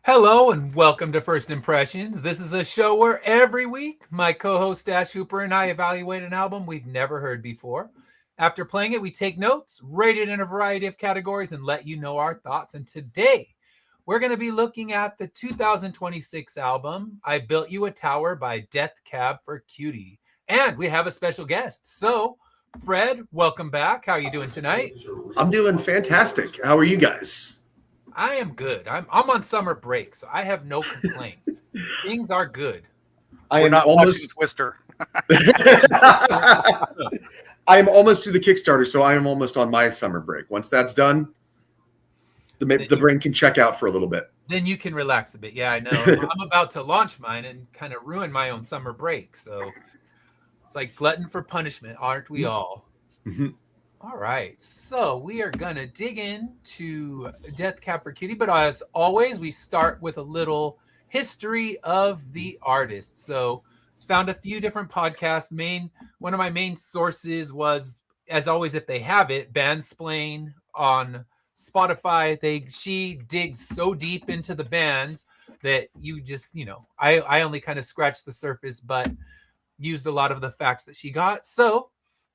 Hello and welcome to First Impressions. This is a show where every week my co host Dash Hooper and I evaluate an album we've never heard before. After playing it, we take notes, rate it in a variety of categories, and let you know our thoughts. And today, we're going to be looking at the 2026 album, I Built You a Tower by Death Cab for Cutie. And we have a special guest. So, Fred, welcome back. How are you doing tonight? I'm doing fantastic. How are you guys? I am good. I'm on summer break, so I have no complaints. Things are good. I We're am not watching almost Twister. I am almost to the Kickstarter, so I am almost on my summer break. Once that's done, the brain can check out for a little bit. Then you can relax a bit. Yeah, I know. I'm about to launch mine and kind of ruin my own summer break. So it's like glutton for punishment, aren't we all? Mhm. All right. So we are going to dig into Death Cab for Cutie. But as always, we start with a little history of the artist. So found a few different podcasts. One of my main sources was, as always, if they have it, Bandsplain on Spotify. She digs so deep into the bands that you just, I only kind of scratched the surface, but used a lot of the facts that she got. So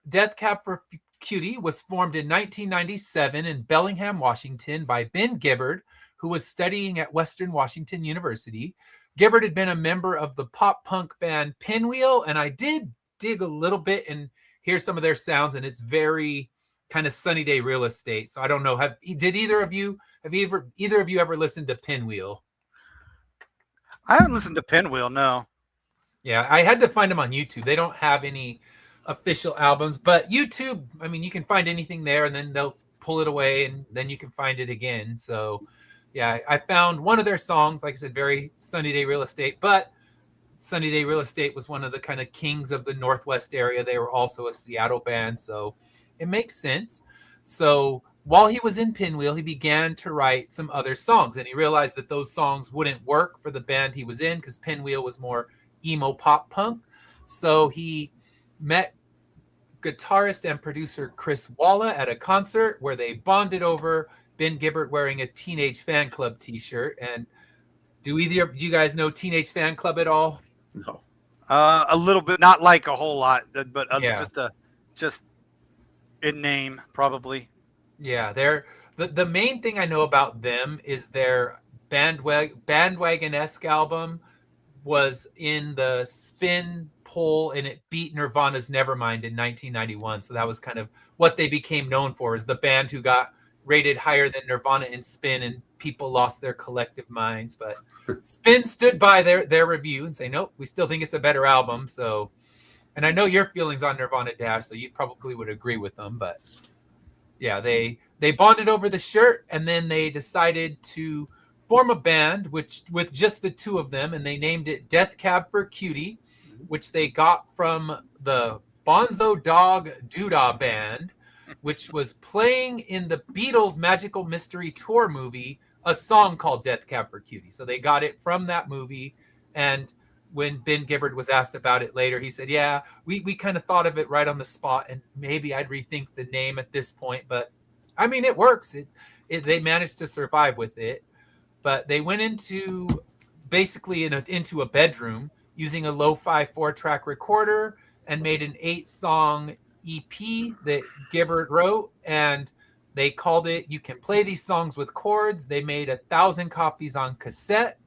Death Cab for Cutie was formed in 1997 in Bellingham, Washington by Ben Gibbard, who was studying at Western Washington University. Gibbard had been a member of the pop punk band Pinwheel, and I did dig a little bit and hear some of their sounds, and it's very kind of Sunny Day Real Estate. So I don't know. Did either of you ever listened to Pinwheel? I haven't listened to Pinwheel, no. Yeah, I had to find them on YouTube. They don't have any official albums, but YouTube, I mean, you can find anything there and then they'll pull it away and then you can find it again. So yeah, I found one of their songs, like I said, very Sunny Day Real Estate, but Sunny Day Real Estate was one of the kind of kings of the Northwest area. They were also a Seattle band, so it makes sense. So while he was in Pinwheel, he began to write some other songs, and he realized that those songs wouldn't work for the band he was in because Pinwheel was more emo pop punk. So he met guitarist and producer Chris Walla at a concert where they bonded over Ben Gibbard wearing a Teenage Fan Club t-shirt. And do either of you guys know Teenage Fan Club at all? No. A little bit, not like a whole lot, but Yeah. just in name, probably. Yeah, the main thing I know about them is their bandwagon-esque album was in the spin poll and it beat Nirvana's Nevermind in 1991. So that was kind of what they became known for, is the band who got rated higher than Nirvana in spin and people lost their collective minds. But Spin stood by their review and say, nope, we still think it's a better album. So, and I know your feelings on Nirvana, Dash, so you probably would agree with them. But yeah, they bonded over the shirt and then they decided to form a band with just the two of them, and they named it Death Cab for Cutie, which they got from the Bonzo Dog Doodah Band, which was playing in the Beatles' Magical Mystery Tour movie a song called Death Cab for Cutie. So they got it from that movie. And when Ben Gibbard was asked about it later, he said, yeah, we kind of thought of it right on the spot, and maybe I'd rethink the name at this point. But I mean, it works. They managed to survive with it. But they went into basically into a bedroom using a lo-fi 4-track recorder and made an 8-song EP that Gibbard wrote, and they called it You Can Play These Songs with Chords. They made 1,000 copies on cassette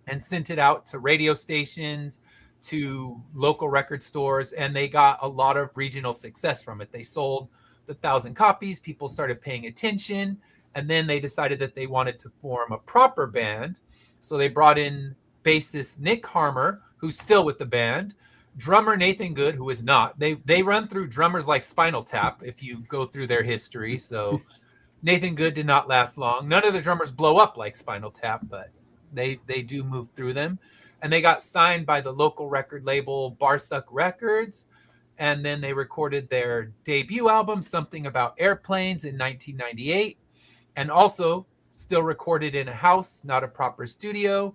and sent it out to radio stations, to local record stores, and they got a lot of regional success from it. They sold the 1,000 copies, people started paying attention, and then they decided that they wanted to form a proper band. So they brought in bassist Nick Harmer, who's still with the band, drummer Nathan Good, who is not. They run through drummers like Spinal Tap if you go through their history. So Nathan Good did not last long. None of the drummers blow up like Spinal Tap, but they do move through them. And they got signed by the local record label Barsuck Records. And then they recorded their debut album, Something About Airplanes, in 1998. And also still recorded in a house, not a proper studio.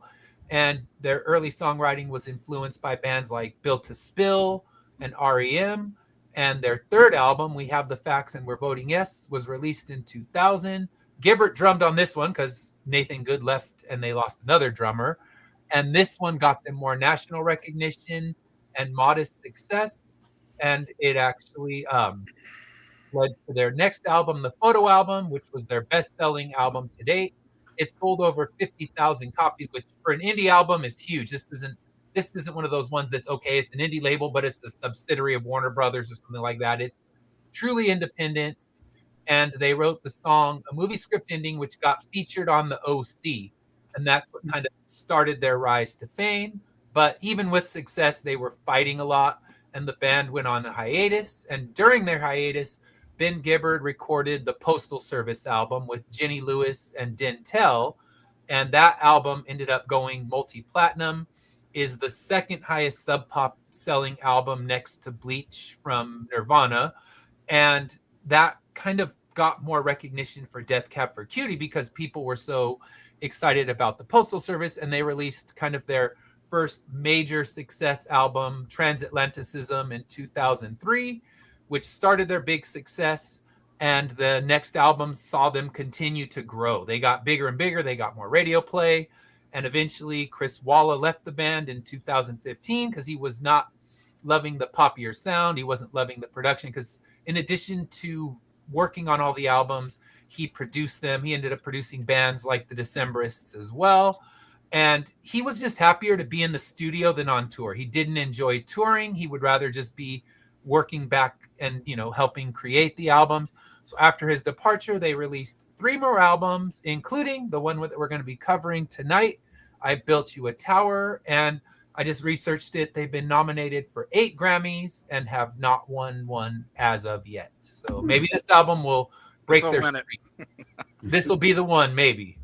And their early songwriting was influenced by bands like Built to Spill and REM. And their third album, We Have the Facts and We're Voting Yes, was released in 2000. Gibbert drummed on this one because Nathan Good left and they lost another drummer. And this one got them more national recognition and modest success. And it actually led to their next album, the photo album, which was their best-selling album to date. It sold over 50,000 copies, which for an indie album is huge. This isn't one of those ones that's okay, it's an indie label, but it's a subsidiary of Warner Brothers or something like that. It's truly independent. And they wrote the song, a movie script ending, which got featured on the OC. And that's what kind of started their rise to fame. But even with success, they were fighting a lot, and the band went on a hiatus. And during their hiatus, Ben Gibbard recorded the Postal Service album with Jenny Lewis and Dentel. And that album ended up going multi-platinum, is the second highest sub pop selling album next to Bleach from Nirvana. And that kind of got more recognition for Death Cab for Cutie because people were so excited about the Postal Service, and they released kind of their first major success album, Transatlanticism, in 2003, which started their big success. And the next album saw them continue to grow. They got bigger and bigger. They got more radio play. And eventually, Chris Walla left the band in 2015 because he was not loving the poppier sound. He wasn't loving the production because in addition to working on all the albums, he produced them. He ended up producing bands like the Decemberists as well. And he was just happier to be in the studio than on tour. He didn't enjoy touring. He would rather just be working back and, helping create the albums. So after his departure, they released 3 more albums, including the one that we're going to be covering tonight, I Built You a Tower. And I just researched it. They've been nominated for 8 Grammys and have not won one as of yet. So maybe this album will break their streak. This will be the one, maybe.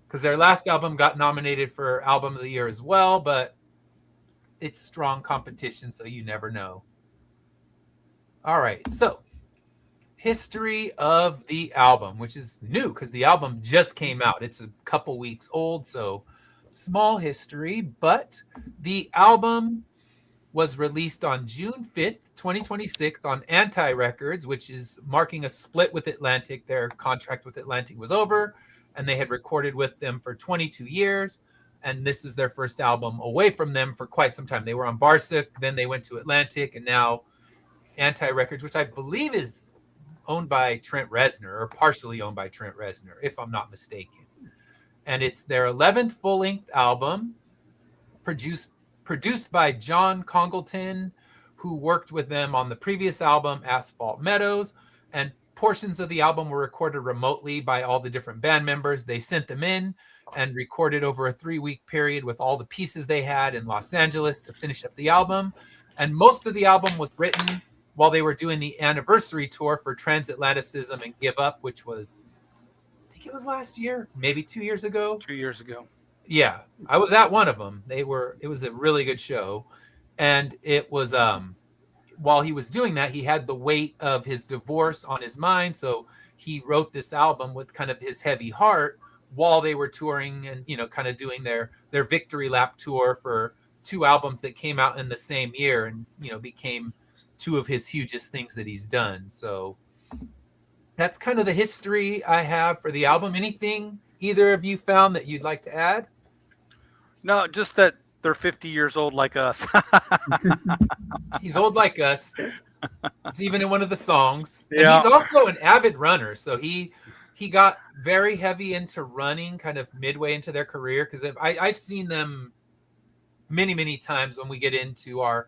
Because their last album got nominated for Album of the Year as well, but it's strong competition, so you never know. All right, so history of the album, which is new because the album just came out. It's a couple weeks old, so small history, but the album was released on June 5th, 2026 on Anti Records, which is marking a split with Atlantic. Their contract with Atlantic was over, and they had recorded with them for 22 years. And this is their first album away from them for quite some time. They were on Barsic, then they went to Atlantic, and now Anti Records, which I believe is owned by Trent Reznor, or partially owned by Trent Reznor, if I'm not mistaken. And it's their 11th full-length album, produced by John Congleton, who worked with them on the previous album, Asphalt Meadows. And portions of the album were recorded remotely by all the different band members. They sent them in and recorded over a 3-week period with all the pieces they had in Los Angeles to finish up the album. And most of the album was written while they were doing the anniversary tour for Transatlanticism and Give Up, which was, I think it was last year, maybe 2 years ago. 2 years ago. Yeah, I was at one of them. It was a really good show. And it was, while he was doing that, he had the weight of his divorce on his mind. So he wrote this album with kind of his heavy heart while they were touring and, kind of doing their victory lap tour for 2 albums that came out in the same year and, became 2 of his hugest things that he's done. So that's kind of the history I have for the album. Anything either of you found that you'd like to add? No, just that they're 50 years old like us. He's old like us. It's even in one of the songs. Yeah. And he's also an avid runner. So he got very heavy into running kind of midway into their career, because I've seen them many, many times when we get into our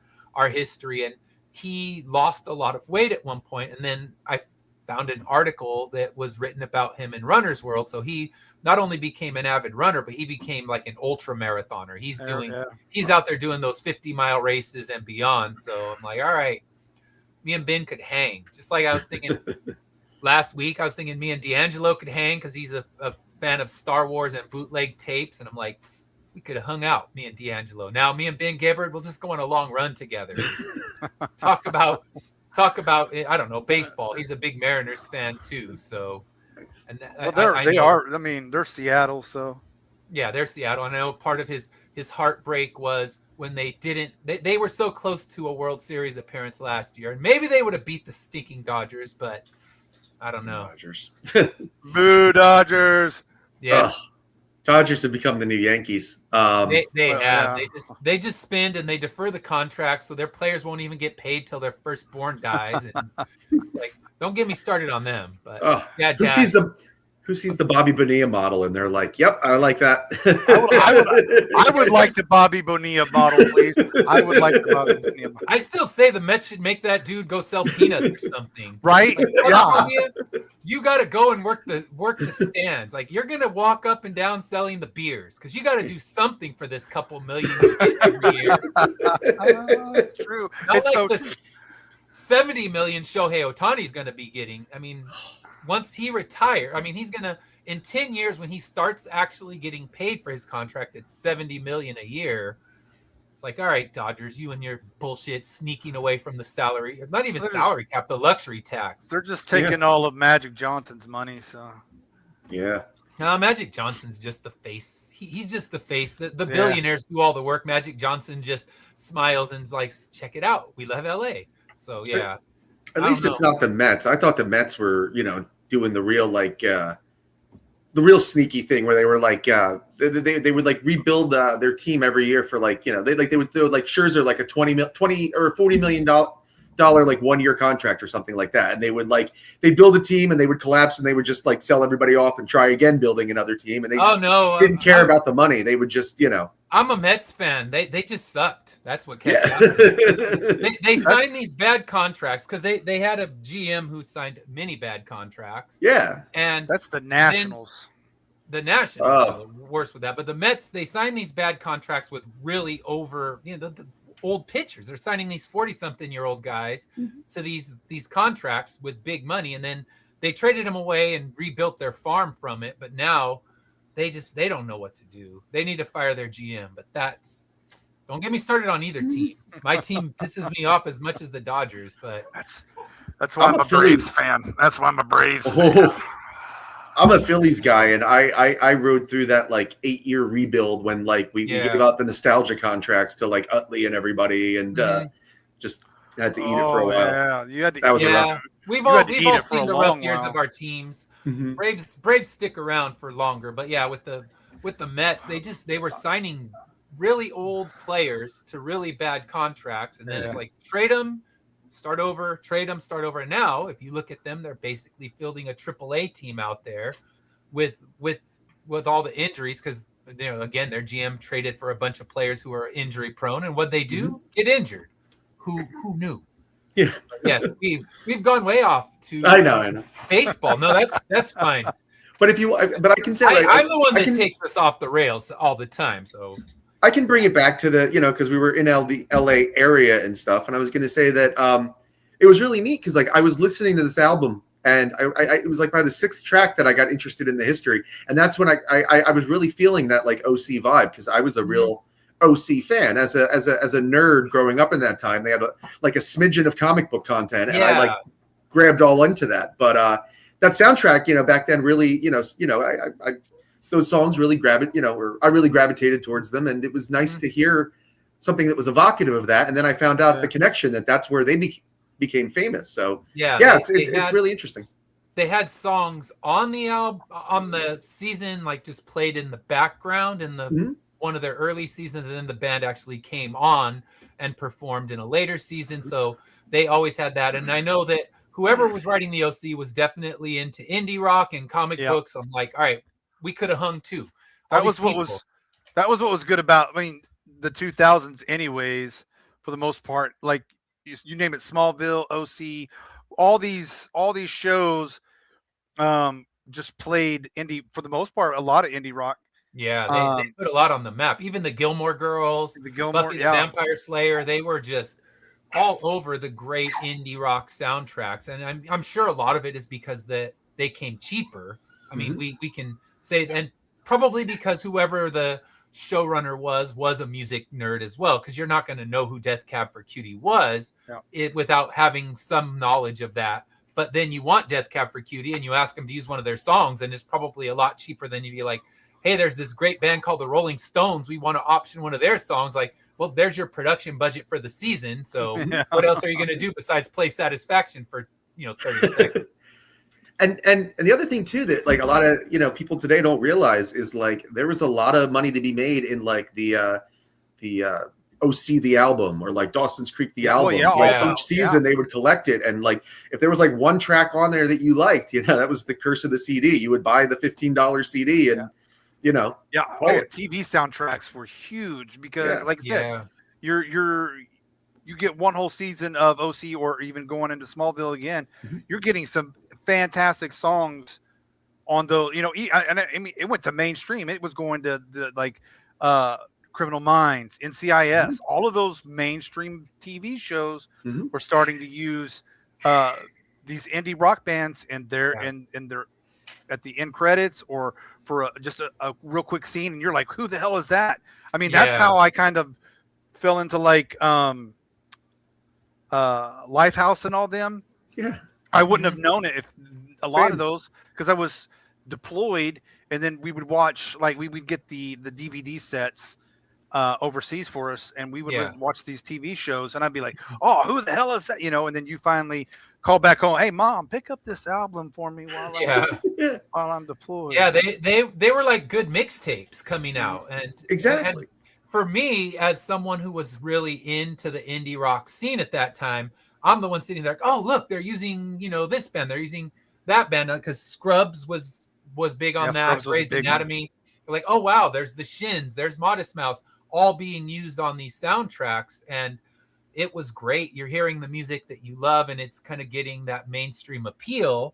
history. And he lost a lot of weight at one point, and then I found an article that was written about him in Runner's World. So he not only became an avid runner, but he became like an ultra marathoner. He's out there doing those 50-mile races and beyond. So I'm like, all right, me and Ben could hang. Just like I was thinking last week, I was thinking me and D'Angelo could hang because he's a fan of Star Wars and bootleg tapes. And I'm like, we could have hung out, me and D'Angelo. Now me and Ben Gibbard, we'll just go on a long run together. Talk about, I don't know, baseball. He's a big Mariners fan too. So, and they're Seattle. So yeah, they're Seattle. I know part of his heartbreak was when they were so close to a World Series appearance last year, and maybe they would have beat the stinking Dodgers, but I don't know. Dodgers. Boo Yes, Dodgers. Dodgers have become the new Yankees. they Well, have. yeah. They just spend and they defer the contract, so their players won't even get paid till their firstborn dies. And it's like, don't get me started on them. But yeah, who Dad. sees the Bobby Bonilla model and they're like, "Yep, I like that." I would like the Bobby Bonilla model, please. I would like the Bobby Bonilla model. I still say the Mets should make that dude go sell peanuts or something. Right? Like, Yeah. you got to go and work the stands. Like, you're gonna walk up and down selling the beers because you got to do something for this couple million you get every year. It's true. Not It's like so the 70 million Shohei Otani's going to be getting. I mean, once he retires, I mean, he's going to, in 10 years, when he starts actually getting paid for his contract at 70 million a year, it's like, all right, Dodgers, you and your bullshit sneaking away from the salary, not even salary cap, the luxury tax. They're just taking all of Magic Johnson's money. So Yeah. No, Magic Johnson's just the face. He's just the face. The billionaires do all the work. Magic Johnson just smiles and is like, check it out. We love LA. So, yeah. At least it's not the Mets. I thought the Mets were, doing the real, the real sneaky thing where they were like, they would like rebuild their team every year for they would throw like Scherzer like a $20 or $40 million like 1 year contract or something like that, and they'd build a team and they would collapse and they would just like sell everybody off and try again building another team, and they didn't care about the money. They would just I'm a Mets fan. They just sucked. That's what kept happening. They signed these bad contracts because they had a GM who signed many bad contracts. Yeah, and that's the Nationals. The Nationals are worse with that, but the Mets, they signed these bad contracts with really over the old pitchers. They're signing these 40-something-year-old guys to these contracts with big money, and then they traded them away and rebuilt their farm from it. But now they don't know what to do. They need to fire their GM. But don't get me started on either team. My team pisses me off as much as the Dodgers, but that's why I'm a Braves fan. That's why I'm a Braves fan. I'm a Phillies guy, and I rode through that 8-year rebuild when we gave out the nostalgia contracts to Utley and everybody, and just had to eat it for a while. Yeah, you had to. That was rough. We've all seen the rough years of our teams. Mm-hmm. Braves stick around for longer, but yeah, with the Mets, they were signing really old players to really bad contracts, and then it's like trade them. Start over, trade them, start over. And now, if you look at them, they're basically fielding a AAA team out there with all the injuries because again, their GM traded for a bunch of players who are injury prone, and what they do get injured. Who knew? Yeah. Yes, we've gone way off to I know baseball. No, that's fine. But I can say I'm the one that takes us off the rails all the time. So I can bring it back to because we were in the LA area and stuff. And I was going to say that it was really neat because I was listening to this album and it was by the 6th track that I got interested in the history. And that's when I was really feeling that OC vibe because I was a real OC fan as a nerd growing up in that time. They had a smidgen of comic book content and I grabbed all into that. But that soundtrack, back then really, I those songs really I really gravitated towards them, and it was nice to hear something that was evocative of that. And then I found out the connection that's where they became famous. So it's really interesting. They had songs on the album, on the season, just played in the background in the one of their early seasons, and then the band actually came on and performed in a later season. So they always had that. And I know that whoever was writing the OC was definitely into indie rock and comic books. I'm like, all right, we could have hung too. That was what was good about, the 2000s anyways, for the most part. You name it, Smallville, OC, all these shows just played indie, for the most part, a lot of indie rock. Yeah, they put a lot on the map. Even the Gilmore Girls, Buffy the Vampire Slayer, they were just all over the great indie rock soundtracks. And I'm sure a lot of it is because they came cheaper. I mean, we can say, and probably because whoever the showrunner was a music nerd as well, because you're not going to know who Death Cab for Cutie was without having some knowledge of that. But then you want Death Cab for Cutie and you ask them to use one of their songs, and it's probably a lot cheaper than you'd be like, hey, there's this great band called the Rolling Stones. We want to option one of their songs. Well, there's your production budget for the season. So what else are you going to do besides play Satisfaction for 30 seconds? And the other thing too that like a lot of people today don't realize is like there was a lot of money to be made in like the OC the album or like Dawson's Creek the album. Each season they would collect it, and like if there was like one track on there that you liked, that was the curse of the CD. You would buy the $15 CD and TV soundtracks were huge because like I said, you get one whole season of OC or even going into Smallville again, you're getting some fantastic songs on the, I mean, it went to mainstream. It was going to the like Criminal Minds, NCIS, all of those mainstream TV shows were starting to use these indie rock bands and their at the end credits or for just a real quick scene, and you're like, who the hell is that? I mean, that's how I kind of fell into like Lifehouse and all them. I wouldn't have known it if a lot of those, because I was deployed, and then we would watch, like we would get the DVD sets overseas for us, and we would watch these TV shows, and I'd be like, oh, who the hell is that? And then you finally call back home, hey mom, pick up this album for me while I'm deployed. They were like good mixtapes coming out, and exactly. And for me, as someone who was really into the indie rock scene at that time, I'm the one sitting there like, oh look, they're using this band, they're using that band, because Scrubs was big on that. Grey's Anatomy, like, oh wow, there's the Shins, there's Modest Mouse, all being used on these soundtracks, and it was great. You're hearing the music that you love, and it's kind of getting that mainstream appeal.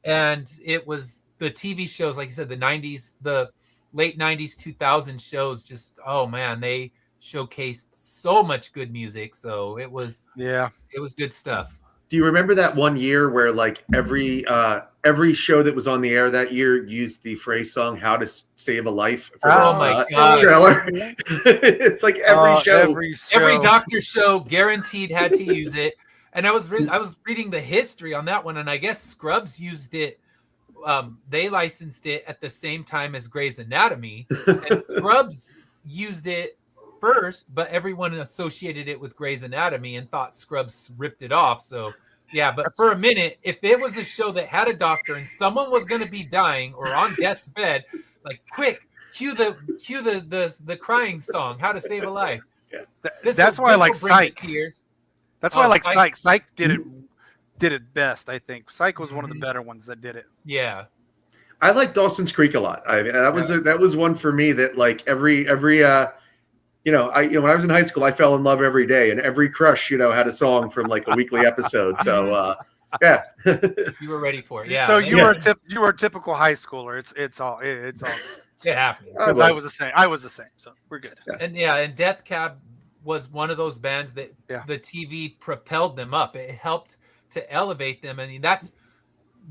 And it was the TV shows, like you said, the 90s, the late 90s, 2000 shows, just, oh man, they showcased so much good music. So it was good stuff. Do you remember that one year where like every show that was on the air that year used the phrase song "How to Save a Life" for my God. trailer? It's like every show, every doctor show guaranteed had to use it. And I was reading the history on that one, and I guess Scrubs used it. They licensed it at the same time as Grey's Anatomy, and Scrubs used it first, but everyone associated it with Grey's Anatomy and thought Scrubs ripped it off. So but for a minute, if it was a show that had a doctor and someone was going to be dying or on death's bed, like, quick, cue the crying song, "How to Save a Life." That's why I like Psych. That's why I like Psych. Psych did it best, I think. Psych was one of the better ones that did it. Yeah. I like Dawson's Creek a lot. I mean, that was one for me that like every when I was in high school, I fell in love every day, and every crush, had a song from like a weekly episode. So, you were ready for it. Yeah. So you were a typical high schooler. It's all. It happens. Because I was the same. So we're good. Yeah. And Death Cab was one of those bands that the TV propelled them up. It helped to elevate them. I mean, that's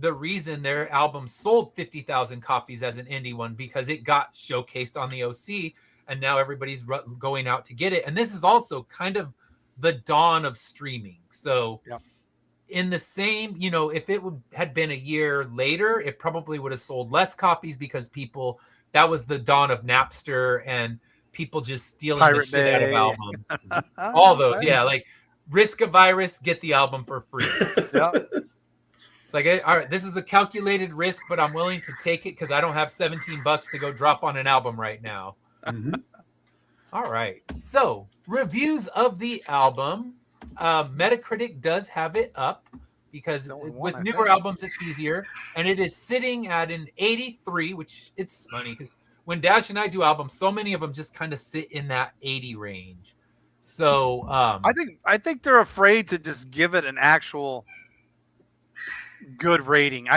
the reason their album sold 50,000 copies as an indie one, because it got showcased on the OC. And now everybody's going out to get it. And this is also kind of the dawn of streaming. So in the same, if it had been a year later, it probably would have sold less copies, because that was the dawn of Napster and people just stealing the shit out of albums. All those. Yeah. Like Risk a Virus, get the album for free. It's like, all right, this is a calculated risk, but I'm willing to take it because I don't have $17 to go drop on an album right now. All right, so reviews of the album. Metacritic does have it up because with newer albums it's easier, and it is sitting at an 83, which it's funny because when Dash and I do albums, so many of them just kind of sit in that 80 range. So I think they're afraid to just give it an actual good rating.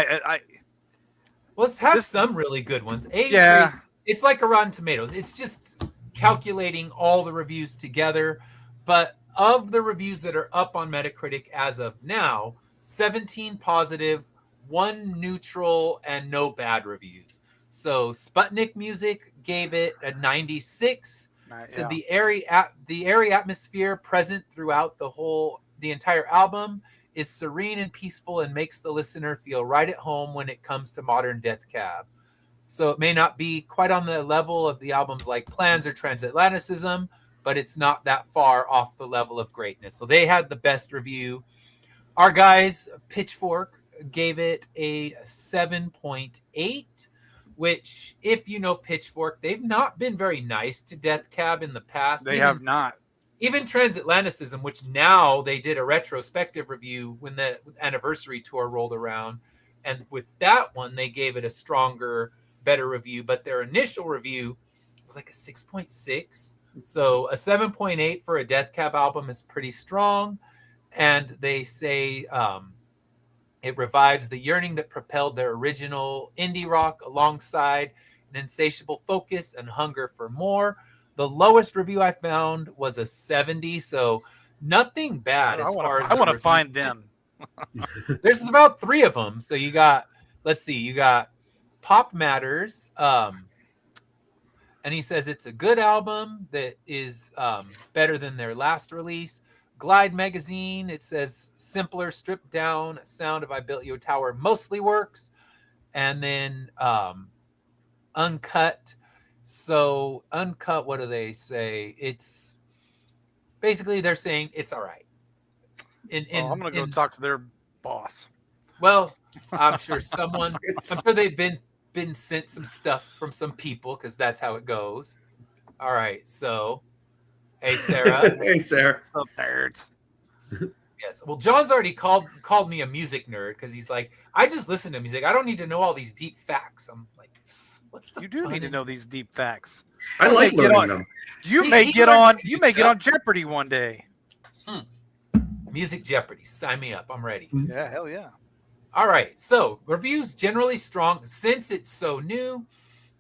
Well, it has some really good ones. 83. It's like a Rotten Tomatoes. It's just calculating all the reviews together. But of the reviews that are up on Metacritic as of now, 17 positive, 1 neutral, and no bad reviews. So Sputnik Music gave it a 96. Said the airy atmosphere present throughout the entire album is serene and peaceful and makes the listener feel right at home when it comes to modern Death Cab. So it may not be quite on the level of the albums like Plans or Transatlanticism, but it's not that far off the level of greatness. So they had the best review. Our guys, Pitchfork, gave it a 7.8, which, if you know Pitchfork, they've not been very nice to Death Cab in the past. They have not. Even Transatlanticism, which now they did a retrospective review when the anniversary tour rolled around. And with that one, they gave it a stronger, better review. But their initial review was like a 6.6. So a 7.8 for a Death Cab album is pretty strong. And they say it revives the yearning that propelled their original indie rock alongside an insatiable focus and hunger for more. The lowest review I found was a 70, so nothing bad as far as I want to reviews. find them. There's about 3 of them. So you got, let's see, you got Pop Matters, and he says it's a good album that is better than their last release. Glide Magazine, it says simpler, stripped down sound of I Built You a Tower mostly works. And then Uncut. So Uncut, what do they say? It's basically they're saying it's all right. I'm gonna go talk to their boss. Well, I'm sure they've been sent some stuff from some people because that's how it goes. All right, so hey Sarah. Hey Sarah. What's up, nerds? Yes. Well, John's already called me a music nerd because he's like, I just listen to music. I don't need to know all these deep facts. I'm like, what's the? You do need to know these deep facts. I like learning them. You may get on Jeopardy one day. Music Jeopardy. Sign me up. I'm ready. Yeah, hell yeah. All right. So reviews generally strong. Since it's so new,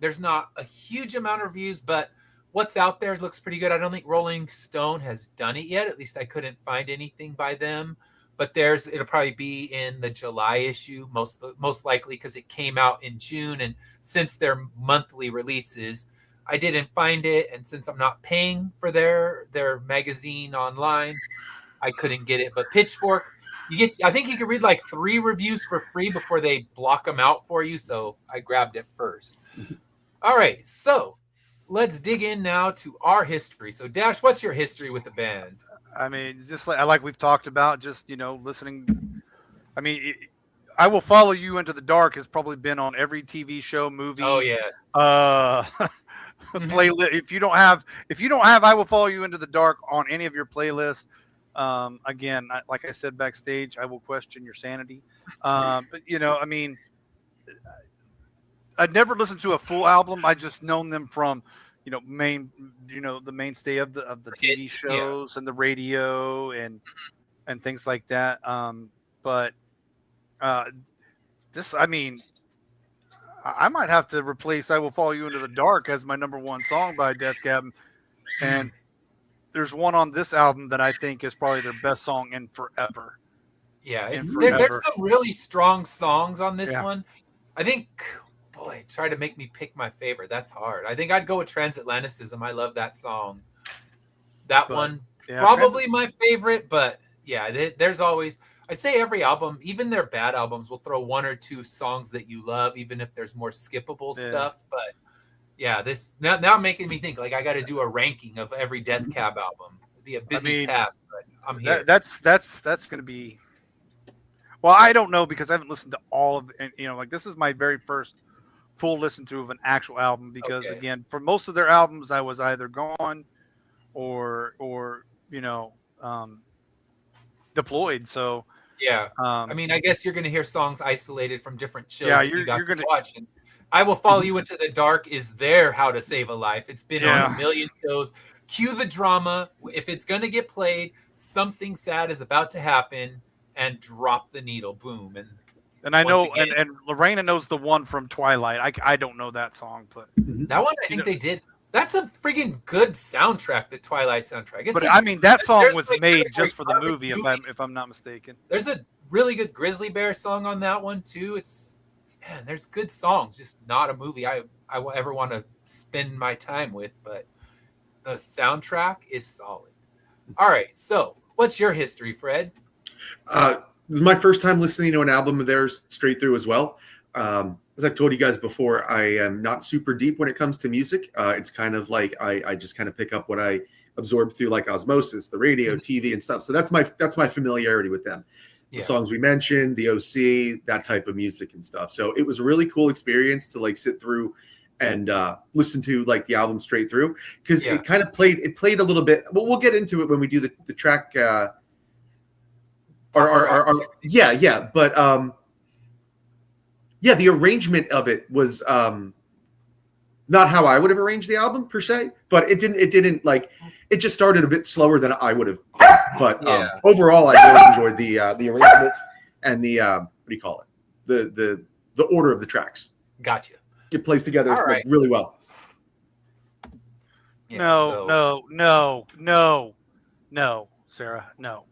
there's not a huge amount of reviews, but what's out there looks pretty good. I don't think Rolling Stone has done it yet. At least I couldn't find anything by them. But it'll probably be in the July issue, most likely, because it came out in June. And since they're monthly releases, I didn't find it. And since I'm not paying for their magazine online, I couldn't get it. But Pitchfork, I think you can read like 3 reviews for free before they block them out for you. So I grabbed it first. All right. So let's dig in now to our history. So Dash, what's your history with the band? I mean, just like we've talked about, just, listening. I mean, I Will Follow You Into the Dark has probably been on every TV show, movie. Oh, yes. Playlist. If you don't have I Will Follow You Into the Dark on any of your playlists, again, like I said backstage, I will question your sanity. But I mean, I'd never listened to a full album. I just known them from, the mainstay of the TV shows and the radio and things like that. But this, I mean, I might have to replace "I Will Follow You Into the Dark" as my number 1 song by Death Cab, and there's one on this album that I think is probably their best song in forever. Yeah, there's some really strong songs on this one. I think, boy, try to make me pick my favorite. That's hard. I think I'd go with Transatlanticism. I love that song. Probably my favorite, but yeah, there's always, I'd say every album, even their bad albums, will throw 1 or 2 songs that you love, even if there's more skippable stuff. But yeah, this now making me think like I got to do a ranking of every Death Cab album. It'd be a busy task, but I'm here. That's going to be. Well, I don't know because I haven't listened to all of it. Like this is my very first full listen through of an actual album because again, for most of their albums, I was either gone or deployed. So yeah, I mean, I guess you're going to hear songs isolated from different shows. Yeah, you're going to watch. And I Will Follow You Into the Dark is their How to Save a Life. It's been on a million shows. Cue the drama. If it's going to get played, something sad is about to happen, and drop the needle. Boom. And I know, again, and Lorena knows the one from Twilight. I don't know that song, but that one I think they did. That's a friggin' good soundtrack, the Twilight soundtrack. But I mean, that song was made just for the movie, if I'm not mistaken. There's a really good Grizzly Bear song on that one too. There's good songs, just not a movie I will ever want to spend my time with. But the soundtrack is solid. All right, so what's your history, Fred? This is my first time listening to an album of theirs straight through as well. As I've told you guys before, I am not super deep when it comes to music. It's kind of like I just kind of pick up what I absorb through like osmosis, the radio, TV, and stuff. So that's my familiarity with them. the songs we mentioned, the OC, that type of music and stuff. So it was a really cool experience to like sit through and listen to like the album straight through, because it kind of played a little bit. Well, we'll get into it when we do the track. But the arrangement of it was not how I would have arranged the album per se, but it didn't like, it just started a bit slower than I would have. But overall, I really enjoyed the arrangement and the what do you call it? The order of the tracks. Gotcha. It plays together like, really well. Yeah, no, Sarah, no.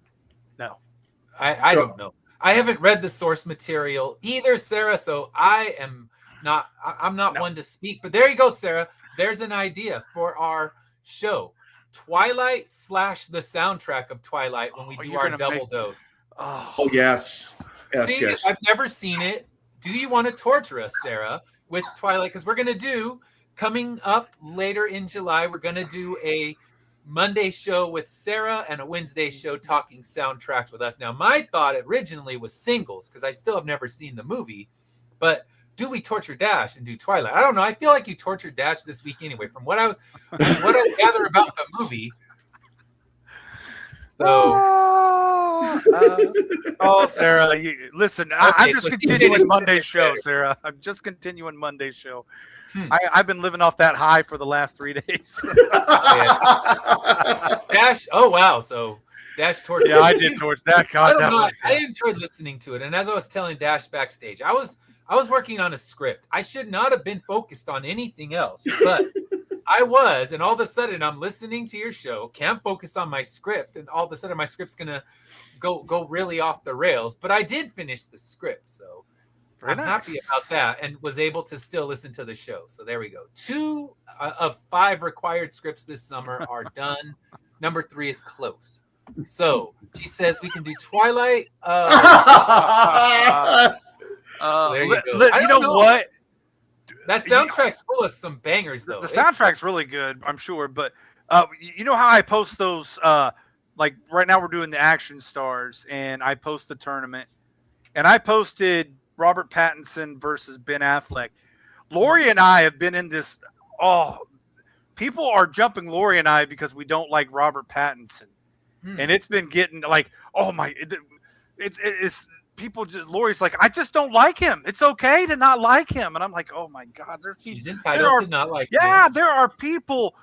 I don't know. I haven't read the source material either, Sarah, so I'm not one to speak. But there you go, Sarah. There's an idea for our show. Twilight / the soundtrack of Twilight when we do our double dose. Oh, yes. Yes. I've never seen it. Do you want to torture us, Sarah, with Twilight? Because we're going to do, coming up later in July, we're going to do a Monday show with Sarah and a Wednesday show talking soundtracks with us. Now, my thought originally was singles, because I still have never seen the movie. But do we torture Dash and do Twilight? I don't know. I feel like you tortured Dash this week anyway, from what I gather about the movie. So, Sarah, listen. I'm just continuing Monday's show, Sarah. I'm just continuing Monday's show. I've been living off that high for the last 3 days. Dash. Oh wow. So Dash tortured. Yeah, I did torture that. God, I enjoyed listening to it, and as I was telling Dash backstage, I was working on a script. I should not have been focused on anything else, but I was, and all of a sudden I'm listening to your show, can't focus on my script, and all of a sudden my script's gonna go really off the rails. But I did finish the script, so I'm happy about that, and was able to still listen to the show. So there we go. 2 of 5 required scripts this summer are done. Number 3 is close. So she says we can do Twilight. So there you go. You know what? That soundtrack's full of some bangers, though. The soundtrack's really good, I'm sure. But you know how I post those? Like right now, we're doing the Action Stars, and I post the tournament, and I posted Robert Pattinson versus Ben Affleck. Lori and I have been in this. Oh, people are jumping Lori and I because we don't like Robert Pattinson, and it's been getting like, oh my, it's people just. Lori's like, I just don't like him. It's okay to not like him, and I'm like, oh my god, she's entitled to not like. Yeah, him. There are people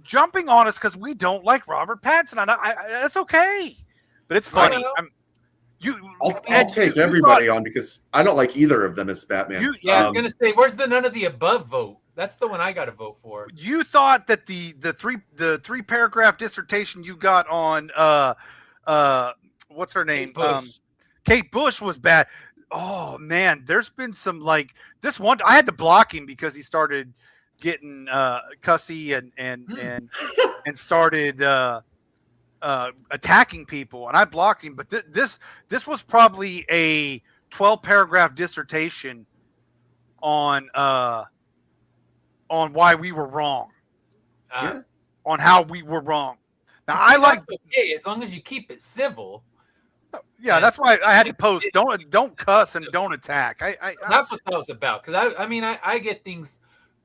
jumping on us because we don't like Robert Pattinson, and that's okay, but it's funny. I'll take everybody on because I don't like either of them as Batman. I was gonna say, where's the none of the above vote? That's the one I got to vote for. You thought that the three paragraph dissertation you got on what's her name? Kate Bush was bad. Oh man, there's been some like this one. I had to block him because he started getting cussy and started attacking people, and I blocked him. But this was probably a 12-paragraph dissertation on why we were wrong, on how we were wrong. Now I like okay as long as you keep it civil. Yeah, that's why I had to post. Don't cuss and don't attack. That's what that was about. Because I get things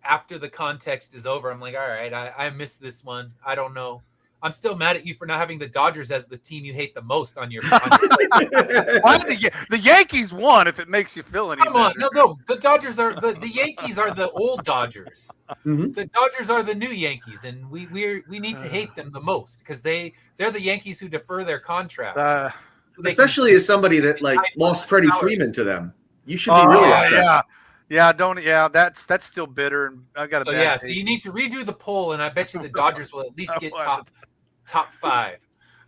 after the context is over. I'm like, all right, I missed this one. I don't know. I'm still mad at you for not having the Dodgers as the team you hate the most on your. The Yankees won. If it makes you feel any better. Come on, no. The Dodgers are the Yankees are the old Dodgers. Mm-hmm. The Dodgers are the new Yankees, and we need to hate them the most because they're the Yankees who defer their contracts. Especially as somebody that like lost Freddie Freeman to them, you should be really upset. That's still bitter, and I got a so you need to redo the poll, and I bet you the Dodgers will at least get top 5.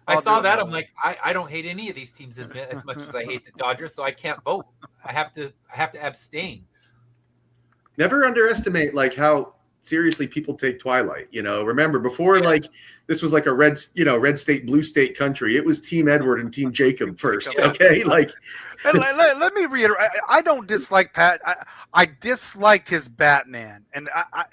I saw that. I'm like, I don't hate any of these teams as much as I hate the Dodgers, so I can't vote. I have to abstain. Never underestimate like how seriously people take Twilight. Remember before like this was like a red state, blue state country. It was Team Edward and Team Jacob first. Okay, like let me reiterate. I don't dislike Pat. I disliked his Batman, and I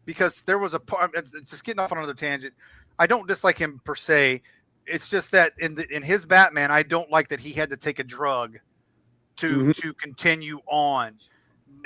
because there was a part. Just getting off on another tangent. I don't dislike him per se. it's just that in his Batman, I don't like that he had to take a drug Mhm. to continue on,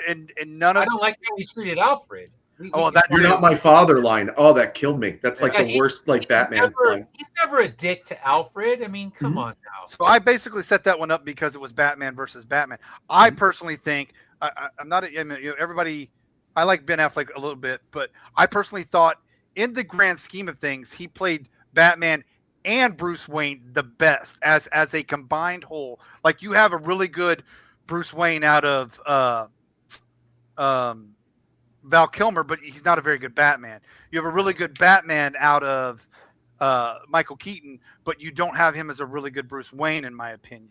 and none I of don't like how he treated Alfred. We oh can that You're talk not too. about my father line. Oh, that killed me. That's like yeah, the worst like Batman line. he's never a dick to Alfred. I mean, come Mhm. on now. So I basically set that one up because it was Batman versus Batman. I Mhm. personally think I'm not. I mean, everybody. I like Ben Affleck a little bit, but I personally thought, in the grand scheme of things, he played Batman and Bruce Wayne the best as a combined whole. Like you have a really good Bruce Wayne out of um, Val Kilmer, but he's not a very good Batman. You have a really good Batman out of Michael Keaton, but you don't have him as a really good Bruce Wayne, in my opinion.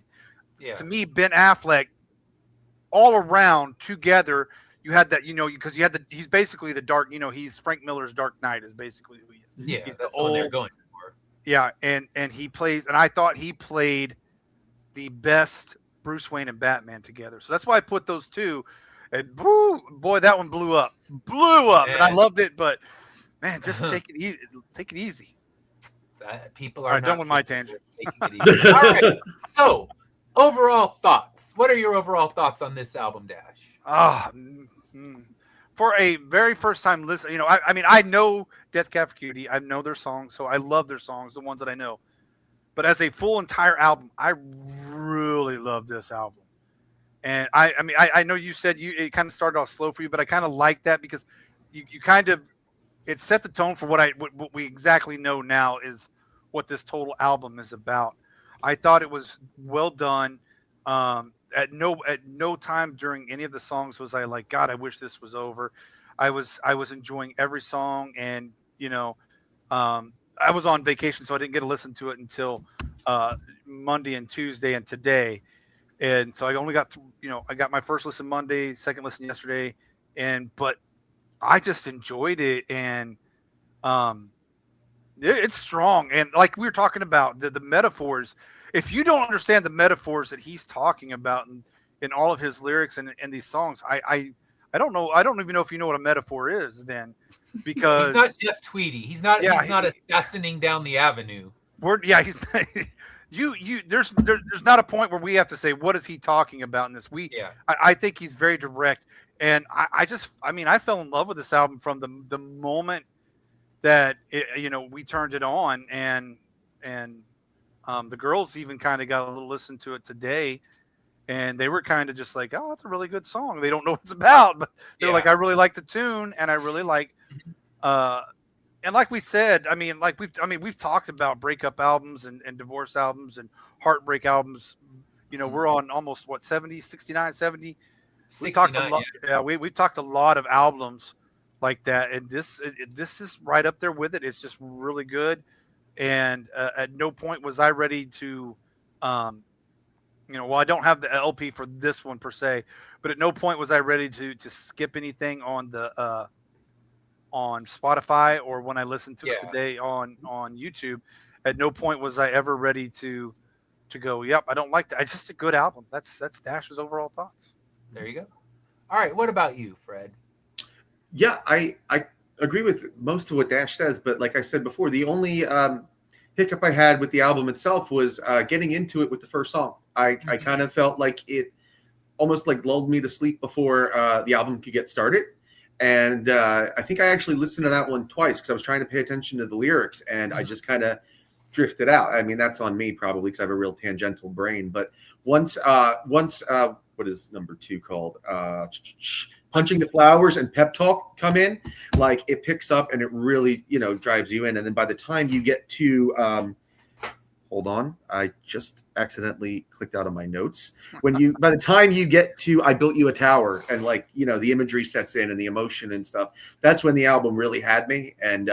Yeah, To me, Ben Affleck, all around together, you had that, because you had he's basically the dark, he's Frank Miller's Dark Knight, is basically who he is. Mhm. yeah, He's the that's the one they're old, going for. yeah, and he plays, and I thought he played the best Bruce Wayne and Batman together. So that's why I put those two. And boy, that one blew up, and I And loved it. But man, just take it easy. Take it easy. people All are right, done not with my capable tangent. of taking it easy. All right. So, overall thoughts. What are your overall thoughts on this album, Dash? Ah, for a very first time listen, I mean, I know Death Cab for Cutie. I know their songs, so I love their songs, the ones that I know. But as a full entire album, I really love this album. And I mean, I know you said it kind of started off slow for you, but I kind of like that because you kind of it set the tone for what we exactly know now is what this total album is about. I thought it was well done. At no time during any of the songs was I like, God, I wish this was over. I was enjoying every song, and I was on vacation, so I didn't get to listen to it until Monday and Tuesday and today. And so I only got I got my first listen Monday, second listen yesterday, but I just enjoyed it, and um, it's strong. And like we were talking about the metaphors, if you don't understand the metaphors that he's talking about in all of his lyrics and these songs, I don't know. I don't even know if you know what a metaphor is then, He's not because Jeff Tweedy. He's not. yeah, He's not assassinating down the avenue. he's there's not a point where we have to say what is he talking about in this. Yeah. I think he's very direct, and I mean I fell in love with this album from the moment that we turned it on, and the girls even kind of got a little listen to it today, and they were kind of just like, oh, that's a really good song. They don't know what it's about, but they're like, Yeah. I really like the tune, and I really like uh and like we said, we've talked about breakup albums and divorce albums and heartbreak albums. We're on almost what 70, 69, 70. We talked a 69. lot. Yeah, we talked a lot of albums like that, and this is right up there with it. It's just really good, and at no point was I ready to, well, I don't have the LP for this one per se, but at no point was I ready to skip anything on Spotify or when I listened to it Yeah. today on YouTube. At no point was I ever ready to go, yep, I don't like that. It's just a good album. That's Dash's overall thoughts. There you go. All right. What about you, Fred? Yeah, I agree with most of what Dash says, but like I said before, the only hiccup I had with the album itself was getting into it with the first song. I kind of felt like it almost like lulled me to sleep before the album could get started. And I think I actually listened to that one twice because I was trying to pay attention to the lyrics, and I just kind of drifted out. I mean, that's on me probably because I have a real tangential brain. But once what is number 2 called? Punching the Flowers and Pep Talk come in, like it picks up and it really drives you in. And then by the time you get to hold on, I just accidentally clicked out of my notes. By the time you get to I Built You a Tower, and the imagery sets in and the emotion and stuff, that's when the album really had me. And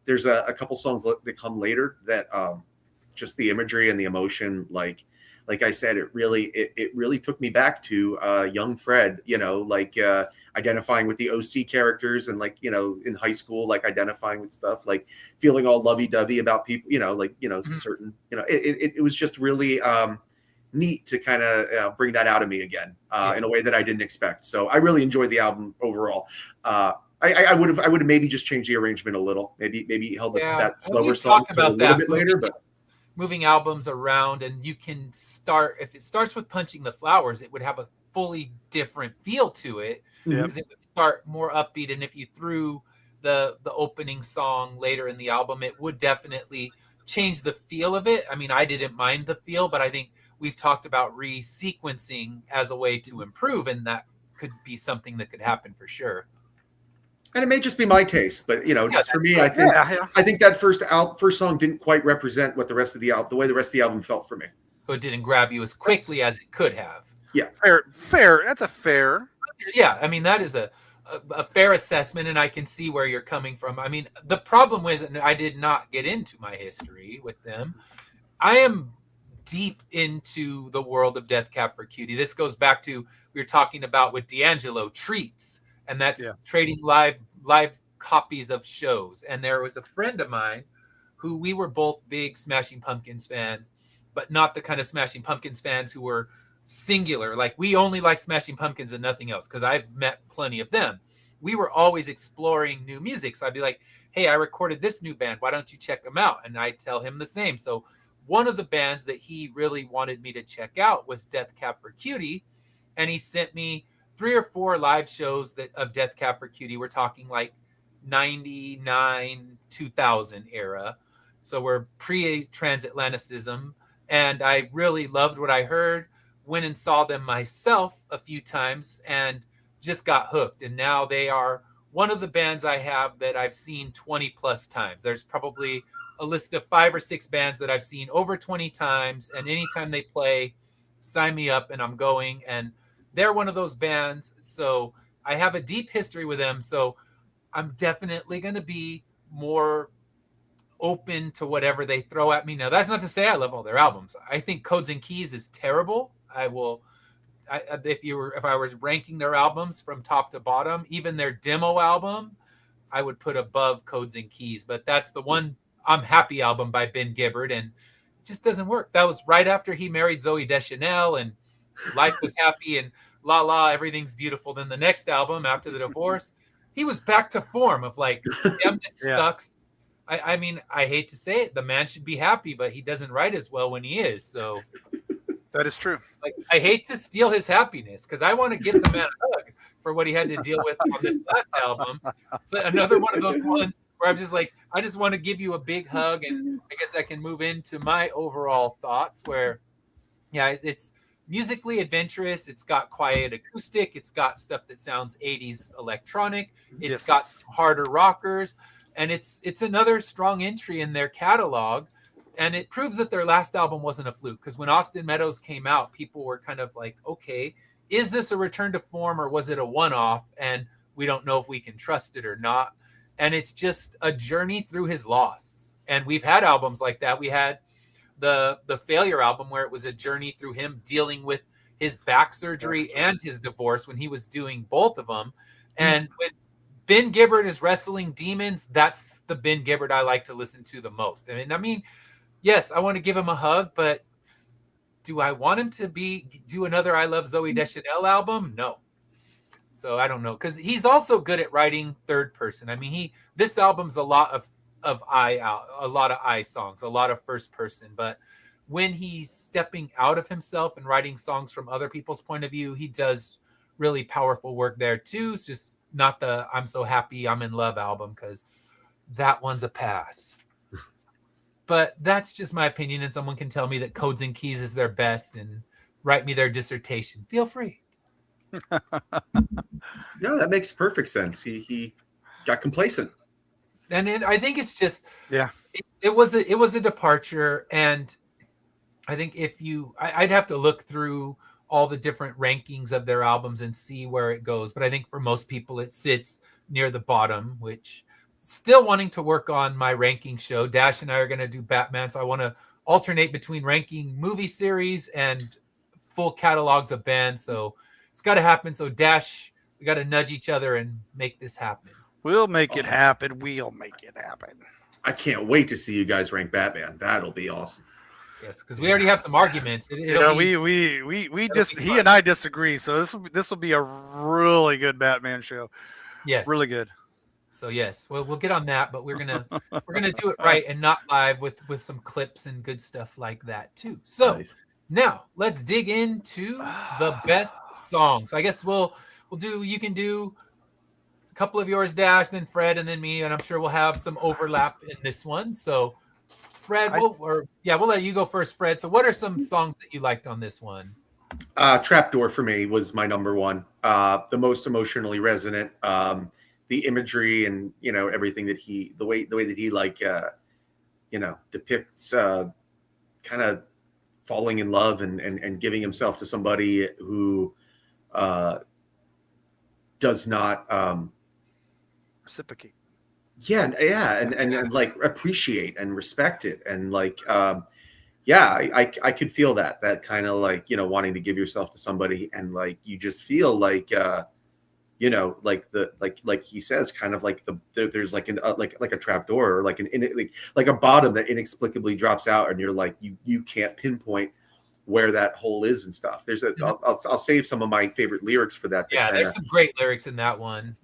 there's a couple songs that come later that just the imagery and the emotion, like I said, it really took me back to young Fred, identifying with the OC characters, and in high school, identifying with stuff, feeling all lovey-dovey about people, certain, it was just really neat to kind of bring that out of me again in a way that I didn't expect. So I really enjoyed the album overall. I would have maybe just changed the arrangement a little, maybe held that slower song talked to a about little that bit later, but moving albums around, and you can start, if it starts with Punching the Flowers, it would have a fully different feel to it, Yep. because it would start more upbeat. And if you threw the opening song later in the album, it would definitely change the feel of it. I mean, I didn't mind the feel, but I think we've talked about resequencing as a way to improve, and that could be something that could happen for sure. And it may just be my taste, but just for me, I think that first song didn't quite represent what the rest of the album, the way the rest of the album felt for me. So it didn't grab you as quickly as it could have. Yeah, fair. That's a fair. Yeah, I mean, that is a fair assessment, and I can see where you're coming from. I mean, the problem was, and I did not get into my history with them. I am deep into the world of Death Cab for Cutie. This goes back to, we were talking about with D'Angelo, treats, and that's trading live copies of shows. And there was a friend of mine who, we were both big Smashing Pumpkins fans, but not the kind of Smashing Pumpkins fans who were singular, like we only like Smashing Pumpkins and nothing else, because I've met plenty of them. We were always exploring new music. So I'd be like, hey, I recorded this new band, why don't you check them out? And I tell him the same. So one of the bands that he really wanted me to check out was Death Cab for Cutie, and he sent me 3 or 4 live shows of Death Cab for Cutie. We're talking like 99, 2000 era. So we're pre-transatlanticism, and I really loved what I heard. Went and saw them myself a few times and just got hooked. And now they are one of the bands I have that I've seen 20 plus times. There's probably a list of 5 or 6 bands that I've seen over 20 times. And anytime they play, sign me up and I'm going. And they're one of those bands. So I have a deep history with them. So I'm definitely going to be more open to whatever they throw at me. Now, that's not to say I love all their albums. I think Codes and Keys is terrible. If I was ranking their albums from top to bottom, even their demo album, I would put above Codes and Keys. But that's the one I'm Happy album by Ben Gibbard, and it just doesn't work. That was right after he married Zoe Deschanel, and life was happy and la la, everything's beautiful. Then the next album after the divorce, he was back to form of like, damn, this sucks. I mean, I hate to say it, the man should be happy, but he doesn't write as well when he is. So that is true. Like, I hate to steal his happiness, because I want to give the man a hug for what he had to deal with on this last album. So another one of those ones where I'm just like, I just want to give you a big hug. And I guess I can move into my overall thoughts where, yeah, it's musically adventurous. It's got quiet acoustic. It's got stuff that sounds 80s electronic. It's got some harder rockers. And it's another strong entry in their catalog. And it proves that their last album wasn't a fluke, because when Austin Meadows came out, people were kind of like, okay, is this a return to form or was it a one-off? And we don't know if we can trust it or not. And it's just a journey through his loss. And we've had albums like that. We had the Failure album, where it was a journey through him dealing with his back surgery and his divorce, when he was doing both of them. And when Ben Gibbard is wrestling demons, that's the Ben Gibbard I like to listen to the most. I mean, yes, I want to give him a hug, but do I want him to do another I Love Zoe Deschanel album? No. So I don't know, because he's also good at writing third person. I mean, this album's a lot of I songs, a lot of first person. But when he's stepping out of himself and writing songs from other people's point of view, he does really powerful work there too. It's just not the I'm So Happy I'm in Love album, because that one's a pass. But that's just my opinion, and someone can tell me that Codes and Keys is their best and write me their dissertation. Feel free. No, that makes perfect sense. He got complacent. And I think it's just, it was a departure. And I think I'd have to look through all the different rankings of their albums and see where it goes. But I think for most people, it sits near the bottom, which still wanting to work on my ranking show. Dash and I are going to do Batman. So I want to alternate between ranking movie series and full catalogs of bands. So it's got to happen. So Dash, we got to nudge each other and make this happen. We'll make it happen. We'll make it happen. I can't wait to see you guys rank Batman. That'll be awesome. Yes, because we already have some arguments. He and I disagree. So this will be a really good Batman show. Yes, really good. So yes, we'll get on that, but we're gonna do it right and not live with some clips and good stuff like that too. So Nice. now let's dig into the best song. So I guess we'll do. You can do a couple of yours, Dash, then Fred, and then me, and I'm sure we'll have some overlap in this one. So Fred, I we'll let you go first, Fred. So what are some songs that you liked on this one? Trapdoor for me was my number one. The most emotionally resonant. The imagery and everything that the way that he depicts kind of falling in love and giving himself to somebody who uh, does not reciprocate. and like appreciate and respect it and yeah, I could feel that kind of wanting to give yourself to somebody and you just feel like he says kind of there's like a trap door or like a bottom that inexplicably drops out and you're like you can't pinpoint where that hole is and stuff. I'll save some of my favorite lyrics for that. Yeah, there's some great lyrics in that one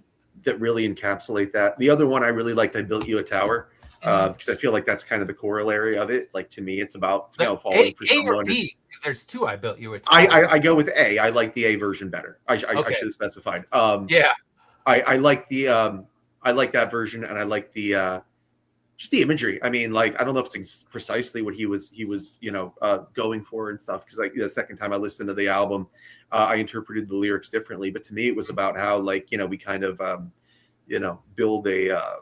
that really encapsulate that. The other one I really liked, I Built You a Tower, because I feel like that's kind of the corollary of it. Like to me, it's about falling for A or someone. B, because there's two. I Built You a Tower. I go with A. I like the A version better. I should have specified. Yeah, I like the I like that version, and I like the just the imagery. I mean, I don't know if it's precisely what he was going for and stuff. Because the second time I listened to the album, I interpreted the lyrics differently. But to me, it was about how we kind of build a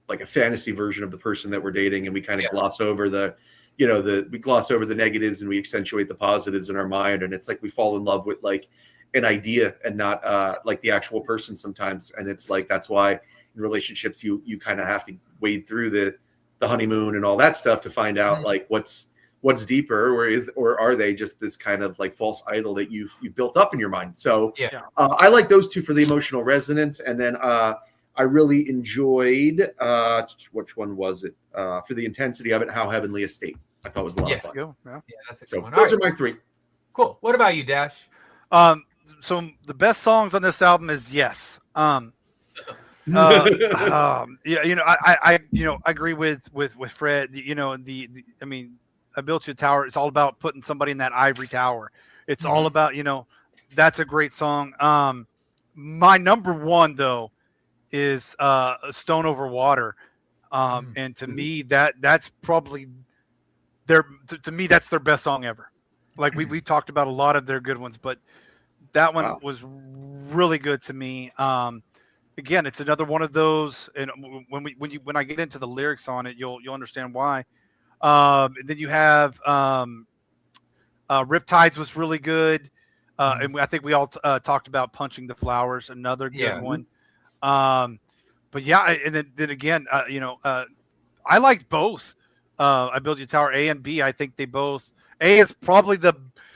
like a fantasy version of the person that we're dating, and we kind of gloss over we gloss over the negatives and we accentuate the positives in our mind, and it's like we fall in love with an idea and not like the actual person sometimes. And it's that's why in relationships you kind of have to wade through the honeymoon and all that stuff to find out what's deeper, or are they just this kind of false idol that you've built up in your mind. So I like those two for the emotional resonance. And then I really enjoyed which one was it for the intensity of it, How Heavenly a State. I thought it was a lot of fun. Yeah, that's a good So one. those are my three. Cool. What about you, Dash? So the best songs on this album is Yes. I agree with Fred. I mean, I Built You a Tower. It's all about putting somebody in that ivory tower. It's all about that's a great song. My number one though is Stone Over Water, and to me that's probably to me that's their best song ever. Like we talked about a lot of their good ones, but that one was really good to me. Again, it's another one of those, and when I get into the lyrics on it, you'll understand why. And then you have Riptides was really good, and I think we all talked about Punching the Flowers, another good one. But yeah, and then again, I liked both. I Built You a Tower A and B. I think they both. A is probably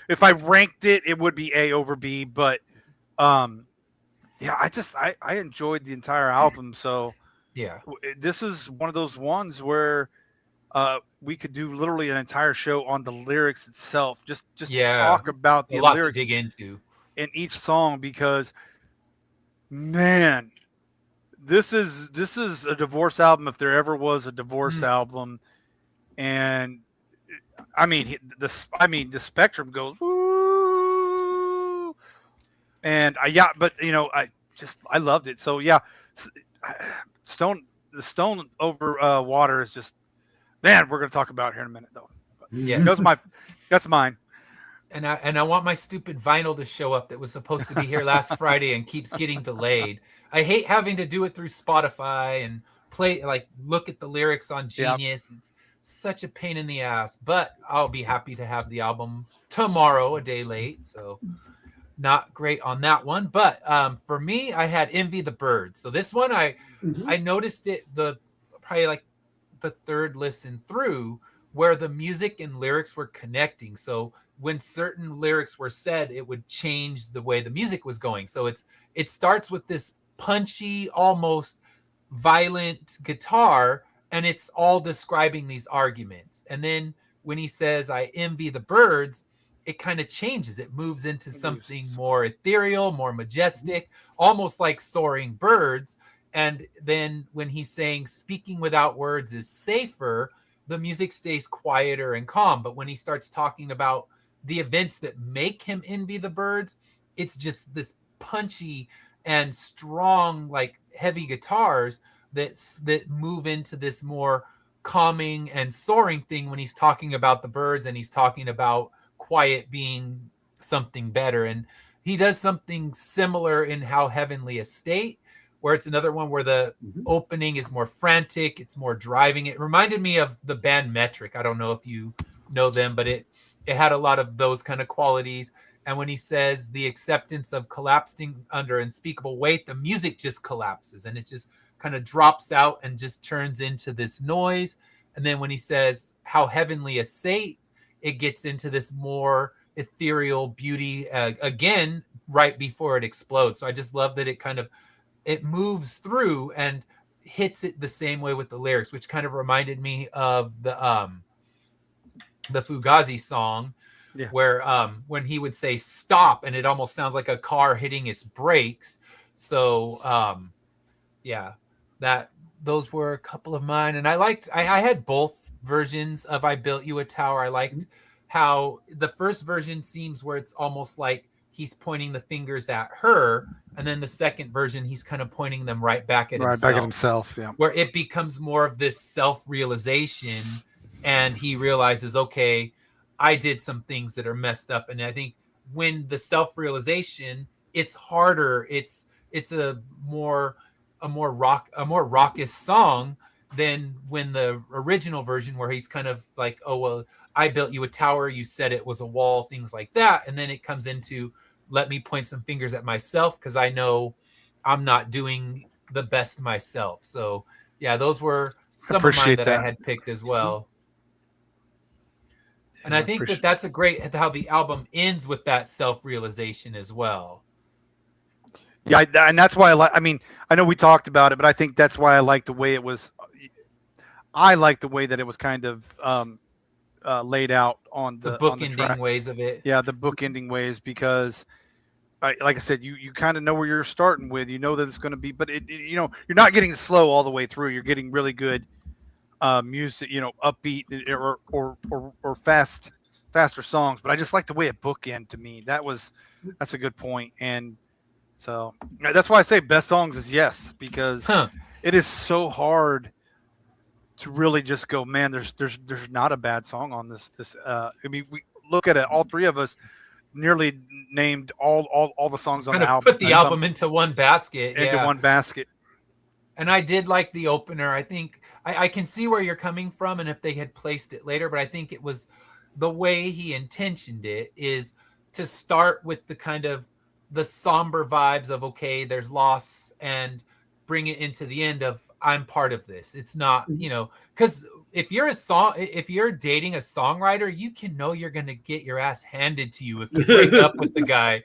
if I ranked it, it would be A over B. But yeah, I enjoyed the entire album. So yeah, this is one of those ones where we could do literally an entire show on the lyrics itself. Just talk about the lyrics to dig into in each song, because man, this is a divorce album if there ever was a divorce album. And I mean the spectrum goes woo, and but I loved it. So yeah, Stone Over Water is just, man, we're gonna talk about it here in a minute though. That's mine. And I want my stupid vinyl to show up that was supposed to be here last Friday and keeps getting delayed. I hate having to do it through Spotify and look at the lyrics on Genius. Yep. It's such a pain in the ass, but I'll be happy to have the album tomorrow, a day late. So not great on that one. But for me, I had Envy the Birds. So this one, I noticed it probably the third listen through, where the music and lyrics were connecting. So when certain lyrics were said, it would change the way the music was going. So it starts with this punchy, almost violent guitar, and it's all describing these arguments. And then when he says, I envy the birds, it kind of changes. It moves into something Moves. more ethereal, more majestic, almost like soaring birds. And then when he's saying speaking without words is safer, the music stays quieter and calm. But when he starts talking about the events that make him envy the birds, it's just this punchy and strong, like heavy guitars that move into this more calming and soaring thing when he's talking about the birds and he's talking about quiet being something better. And he does something similar in How Heavenly Estate, where it's another one where the opening is more frantic, it's more driving. It reminded me of the band Metric. I don't know if you know them, but it had a lot of those kind of qualities. And when he says the acceptance of collapsing under unspeakable weight, the music just collapses and it just kind of drops out and just turns into this noise. And then when he says how heavenly a state, it gets into this more ethereal beauty again right before it explodes. So I just love that it moves through and hits it the same way with the lyrics, which kind of reminded me of the Fugazi song, where when he would say stop and it almost sounds like a car hitting its brakes. So yeah, those were a couple of mine. And I had both versions of I Built You a Tower. I liked how the first version seems where it's almost like he's pointing the fingers at her, and then the second version he's kind of pointing them right back at himself. Yeah. Where it becomes more of this self-realization and he realizes, okay, I did some things that are messed up. And I think when the self-realization, it's harder. It's a more raucous song than when the original version where he's kind of like, oh, well, I built you a tower, you said it was a wall, things like that. And then it comes into, let me point some fingers at myself because I know I'm not doing the best myself. So yeah, those were some of mine that I had picked as well. And I think that's a great how the album ends with that self-realization as well. Yeah, and that's why I mean, I know we talked about it, but I think that's why I like the way it was. I like the way that it was kind of laid out on the bookending ways of it. Yeah, the bookending ways, because like I said, you kind of know where you're starting with. You know that it's going to be, but you're not getting slow all the way through. You're getting really good music, upbeat or faster songs. But I just like the way it bookend to me. That's a good point. And so that's why I say best songs is yes, because it is so hard to really just go, man, there's not a bad song on this. I mean, we look at it, all three of us nearly named all the songs on the album. Put the album into one basket. One basket. And I did like the opener. I think I can see where you're coming from, and if they had placed it later, but I think it was the way he intentioned it is to start with the kind of the somber vibes of, okay, there's loss, and bring it into the end of I'm part of this. It's not, because if you're dating a songwriter, you can know you're going to get your ass handed to you if you break up with the guy.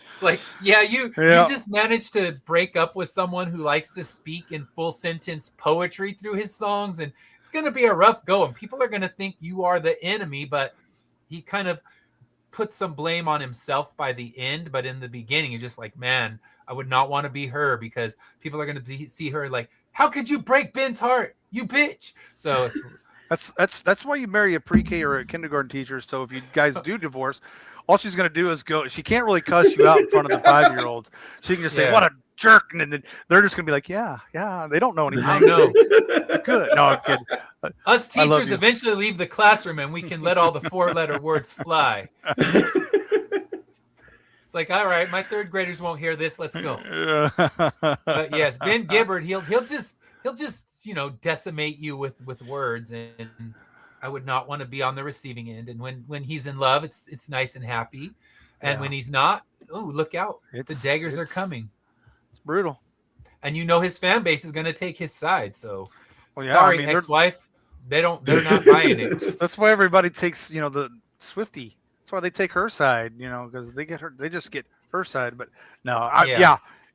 It's like, you just managed to break up with someone who likes to speak in full sentence poetry through his songs, and it's going to be a rough go, and people are going to think you are the enemy, but he kind of put some blame on himself by the end. But in the beginning, you're just like, man, I would not want to be her, because people are going to see her like, how could you break Ben's heart, you bitch? So it's that's why you marry a pre-K or a kindergarten teacher. So if you guys do divorce, all she's going to do is go. She can't really cuss you out in front of the 5-year-olds. She can just say, "What a jerk," and then they're just going to be like, "Yeah." They don't know anything. I know. Good. No, I'm kidding. Us teachers eventually leave the classroom, and we can let all the 4-letter words fly. It's like, all right, my 3rd graders won't hear this. Let's go. But yes, Ben Gibbard, he'll just decimate you with words, and I would not want to be on the receiving end. And when he's in love, it's nice and happy, and when he's not, oh, look out, the daggers are coming. It's brutal, and his fan base is going to take his side. So, sorry, ex-wife, they're not buying it. That's why everybody takes the Swiftie. That's why they take her side, because they just get her side. But no,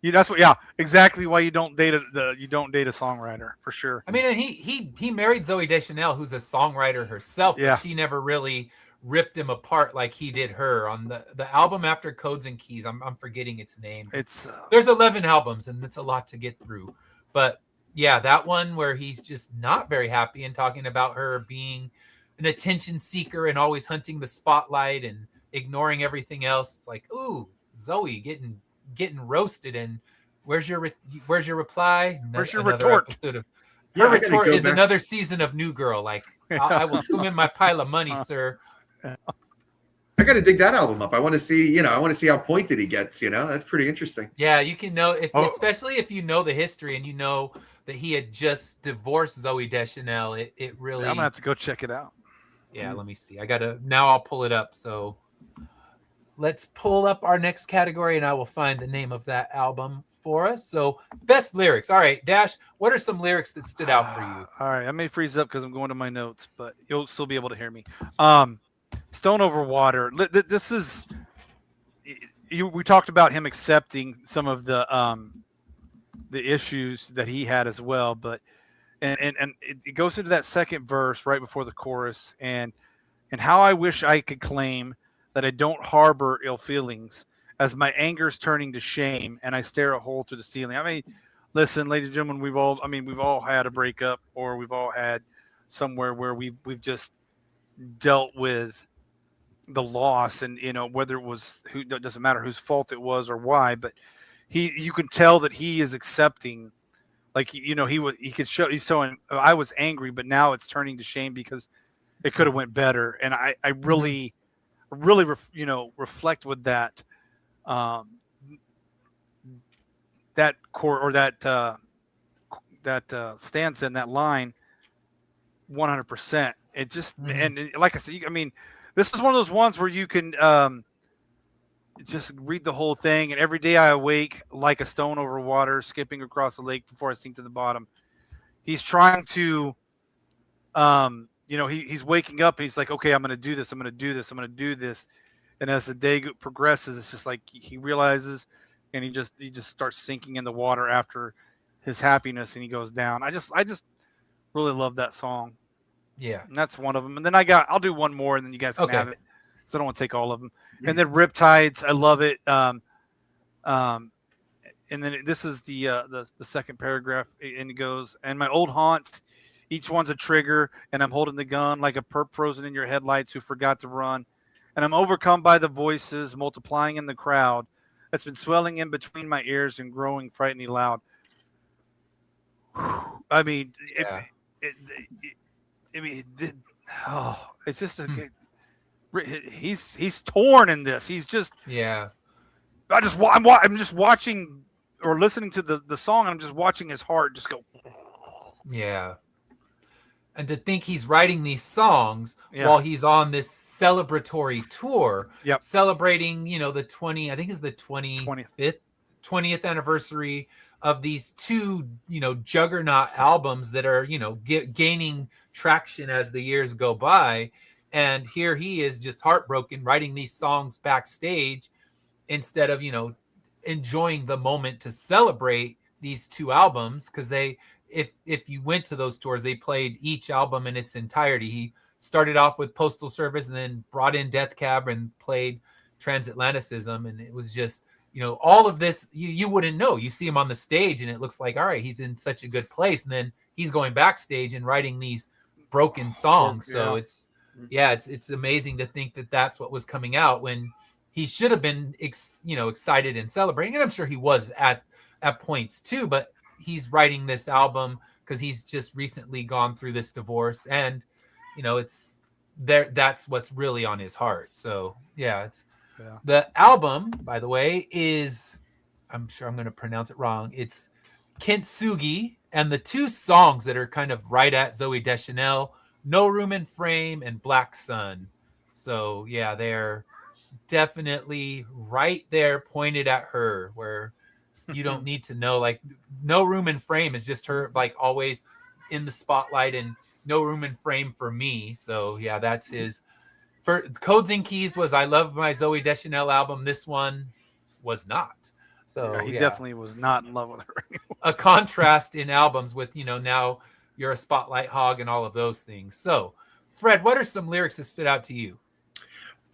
that's what, exactly why you don't date a songwriter, for sure. I mean, and he married Zooey Deschanel, who's a songwriter herself, but she never really ripped him apart like he did her on the album after Codes and Keys. I'm forgetting its name. It's There's 11 albums and it's a lot to get through. But yeah, that one where he's just not very happy and talking about her being an attention seeker and always hunting the spotlight and ignoring everything else. It's like, ooh, Zoe getting roasted. And where's your reply? Where's your Another retort? episode of Yeah, her I gotta retort go is back. another season of New Girl. Like, I will swim in my pile of money, sir. I got to dig that album up. I want to see, I want to see how pointed he gets. That's pretty interesting. Yeah, you can know, especially if you know the history and you know that he had just divorced Zoe Deschanel. It really. I'm gonna have to go check it out. Yeah, let me see. Now I'll pull it up. So let's pull up our next category and I will find the name of that album for us. So best lyrics. All right, Dash, what are some lyrics that stood out for you? All right, I may freeze up because I'm going to my notes, but you'll still be able to hear me. Stone Over Water. This is we talked about him accepting some of the issues that he had as well, but and it goes into that second verse right before the chorus, and how I wish I could claim that I don't harbor ill feelings as my anger's turning to shame and I stare a hole through the ceiling. I mean, listen, ladies and gentlemen, we've all had a breakup, or we've all had somewhere where we've just dealt with the loss, and whether it was it doesn't matter whose fault it was or why, but you can tell that he is accepting, like he could show he's showing I was angry, but now it's turning to shame because it could have went better, and I really reflect with that that core or that stanza in that line 100%. It just and like I said, I mean, this is one of those ones where you can just read the whole thing. And every day I awake like a stone over water, skipping across the lake before I sink to the bottom. He's trying to, he's waking up and he's like, okay, I'm going to do this. I'm going to do this. I'm going to do this. And as the day progresses, it's just like he realizes, and he just starts sinking in the water after his happiness, and he goes down. I just really love that song. Yeah, And that's one of them. And then I'll do one more, and then you guys can have it. So I don't want to take all of them. And then Riptides, I love it. And then this is the second paragraph, and it goes, and my old haunts, each one's a trigger, and I'm holding the gun like a perp frozen in your headlights who forgot to run. And I'm overcome by the voices multiplying in the crowd that's been swelling in between my ears and growing frighteningly loud. I mean, it's just he's torn in this. He's just I'm just watching or listening to the song, and I'm just watching his heart just go. Yeah. And to think he's writing these songs while he's on this celebratory tour, celebrating, the 20th anniversary of these two, juggernaut albums that are, gaining traction as the years go by. And here he is just heartbroken writing these songs backstage instead of, enjoying the moment to celebrate these two albums. Because if you went to those tours, they played each album in its entirety. He started off with Postal Service and then brought in Death Cab and played Transatlanticism. And it was just, all of this, you wouldn't know. You see him on the stage and it looks like, all right, he's in such a good place. And then he's going backstage and writing these broken songs. So it's amazing to think that that's what was coming out when he should have been, excited and celebrating. And I'm sure he was at points too, but he's writing this album because he's just recently gone through this divorce, and it's there. That's what's really on his heart. So the album, by the way, is, I'm sure I'm going to pronounce it wrong. It's Kintsugi, and the two songs that are kind of right at Zoe Deschanel, No Room in Frame and Black Sun. So they're definitely right there, pointed at her, where you don't need to know, like, No Room in Frame is just her, like, always in the spotlight, and No Room in Frame for me. So that's his. For Codes and Keys was I Love My Zoe Deschanel album. This one was not. So he definitely was not in love with her anymore. A contrast in albums with, now You're a Spotlight Hog and all of those things. So Fred, what are some lyrics that stood out to you?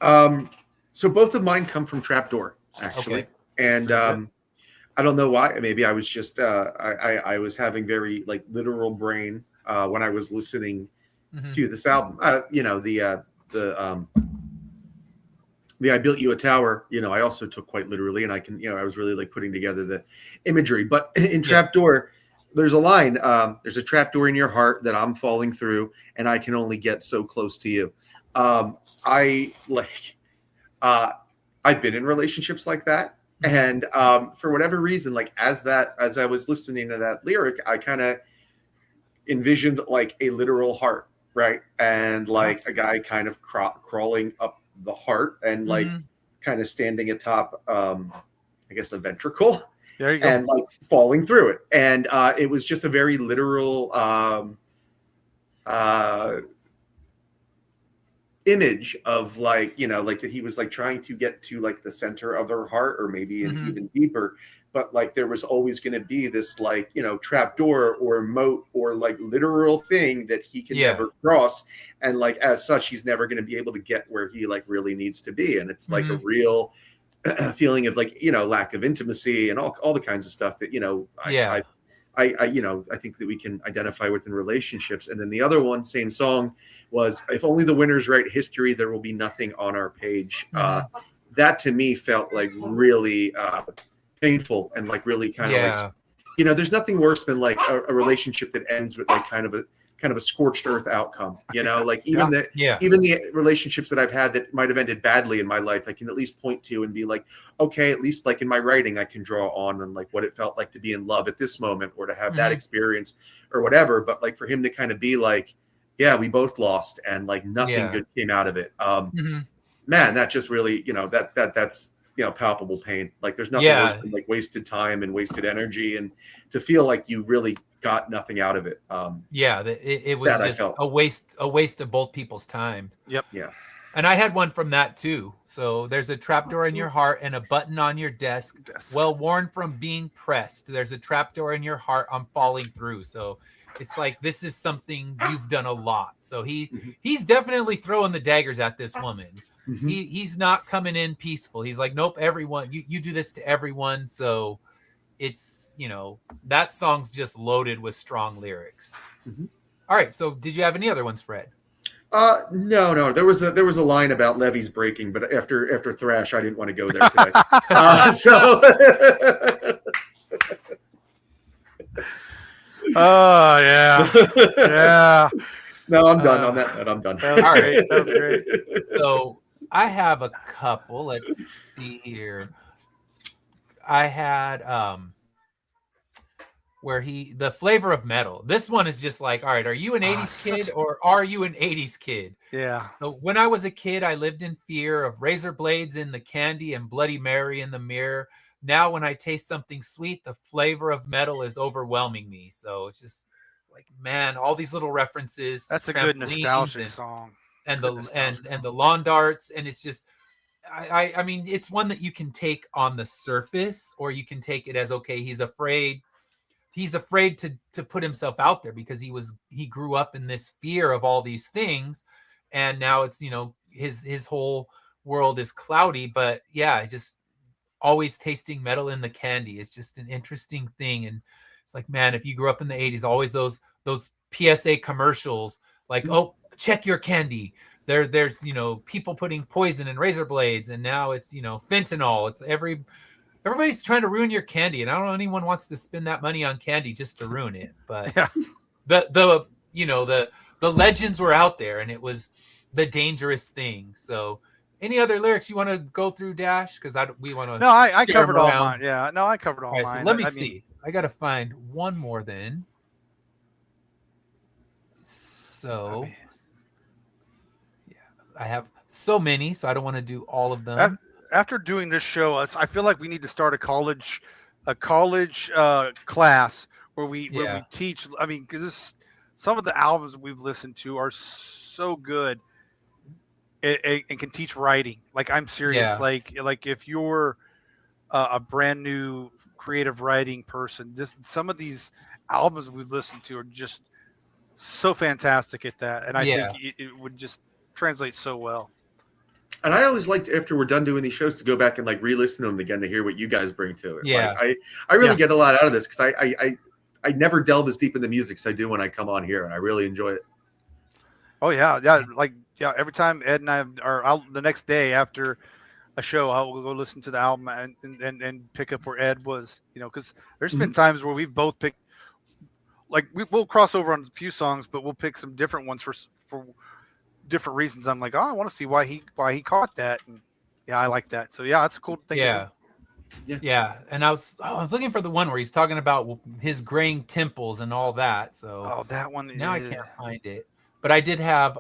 So both of mine come from Trapdoor, actually, Okay. and Very good. I don't know why. Maybe I was just I was having very like literal brain when I was listening Hmm. to this album. The I Built You a Tower, I also took quite literally, and I can, I was really like putting together the imagery. But in Yes. Trapdoor, there's a line, there's a trapdoor in your heart that I'm falling through, and I can only get so close to you. I like, uh, I've been in relationships like that. And for whatever reason, like as I was listening to that lyric, I kind of envisioned like a literal heart, right? And like a guy kind of crawling up the heart and like Hmm. kind of standing atop, I guess, a ventricle There you go. and like falling through it. And it was just a very literal uh, image of like, like that he was like trying to get to like the center of her heart or maybe Hmm. even deeper, but like there was always going to be this like, trap door or moat or like literal thing that he can Yeah. never cross, and like as such he's never going to be able to get where he like really needs to be. And it's like a Hmm. real feeling of like, lack of intimacy and all the kinds of stuff that, Yeah. I think that we can identify within relationships. And then the other one, same song, was "If Only the Winners Write History, There Will Be Nothing on Our Page." Hmm. That to me felt like really painful and like really kind of like, Yeah. there's nothing worse than like a relationship that ends with like kind of a scorched earth outcome. Like Yeah. Yeah. even the relationships that I've had that might have ended badly in my life, I can at least point to and be like, okay, at least like in my writing, I can draw on like what it felt like to be in love at this moment or to have that Hmm. experience or whatever. But like for him to kind of be like, yeah, we both lost and like nothing Yeah. good came out of it. Hmm. Man, that just really, that's palpable pain. Like there's nothing worse Yeah. than like wasted time and wasted energy, and to feel like you really got nothing out of it. Yeah. It was That I just felt. a waste of both people's time. Yep. Yeah. And I had one from that too. So there's a trapdoor in your heart and a button on your desk, Desk. well worn from being pressed. There's a trapdoor in your heart. I'm falling through. So it's like this is something you've done a lot. So Mhm. he's definitely throwing the daggers at this woman. Mhm. He's not coming in peaceful. He's like, nope, everyone, you do this to everyone. So it's that song's just loaded with strong lyrics. Mhm. All right. So did you have any other ones, Fred? No. There was a line about levees breaking, but after thrash, I didn't want to go there today. So Oh yeah. Yeah. no, I'm done on that note. I'm done. That was All right. great. That was great. So I have a couple. Let's see here. I had where the flavor of metal. This one is just like, all right, are you an 80s kid or are you an 80s kid? Yeah. So when I was a kid, I lived in fear of razor blades in the candy and Bloody Mary in the mirror. Now when I taste something sweet, the flavor of metal is overwhelming me. So it's just like, man, all these little references to That's a good trampolines nostalgic song. and Good the nostalgic and the song. lawn darts, and it's just I mean it's one that you can take on the surface, or you can take it as, okay, he's afraid to put himself out there because he grew up in this fear of all these things, and now it's his whole world is cloudy. But yeah, just always tasting metal in the candy is just an interesting thing. And it's like, man, if you grew up in the 80s, always those PSA commercials like, oh, check your candy. There's people putting poison in razor blades, and now it's fentanyl. It's everybody's trying to ruin your candy, and I don't know anyone wants to spend that money on candy just to ruin it. But Yeah. the legends were out there, and it was the dangerous thing. So any other lyrics you want to go through, Dash? Because we want No, to I share them covered all around. mine. Yeah. No, I covered all All right, so mine. let me I mean, see. I got to find one more then. So mean, yeah, I have so many, so I don't want to do all of af- them. after doing this show, I feel like we need to start a college class where Yeah, we teach. I mean, because some of the albums we've listened to are so good and can teach writing. Like I'm serious. yeah, Like if you're a brand new creative writing person, this some of these albums we've listened to are just so fantastic at that, and I think yeah. it would just translate so well. And I always liked after we're done doing these shows to go back and like re-listen to them again to hear what you guys bring to it. Yeah. Like I really Yeah. get a lot out of this because I never delve as deep in the music as I do when I come on here, and I really enjoy it. Oh yeah, like every time Ed and I are out the next day after a show, I'll go listen to the album and pick up where Ed was. Because there's been times where we've both picked, like we'll cross over on a few songs, but we'll pick some different ones for different reasons. I'm like, oh, I want to see why he caught that, and yeah, I like that. So yeah, that's a cool thing. Yeah. Yeah. Yeah. And I was looking for the one where he's talking about his graying temples and all that. So Oh, that one. now I can't find it. But I did have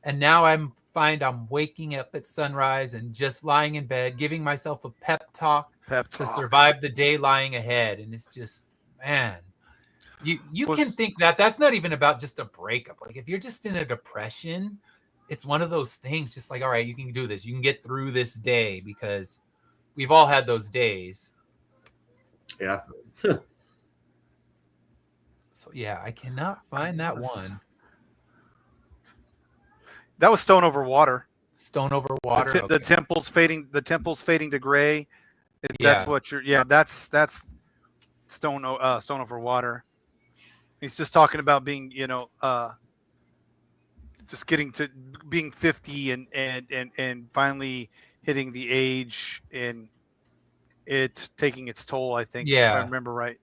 and now I'm waking up at sunrise and just lying in bed, giving myself a pep talk to survive the day lying ahead. And it's just, man, you can think that's not even about just a breakup. Like if you're just in a depression, it's one of those things just like, all right, you can do this. You can get through this day because we've all had those days. Yeah. So yeah, I cannot find that one. That was Stone Over Water. Stone Over Water. The temples fading. The temples fading to gray. That's what you're. Yeah, that's Stone Over Water. He's just talking about being, just getting to being 50 and finally hitting the age and it taking its toll. I think. Yeah. If I remember right.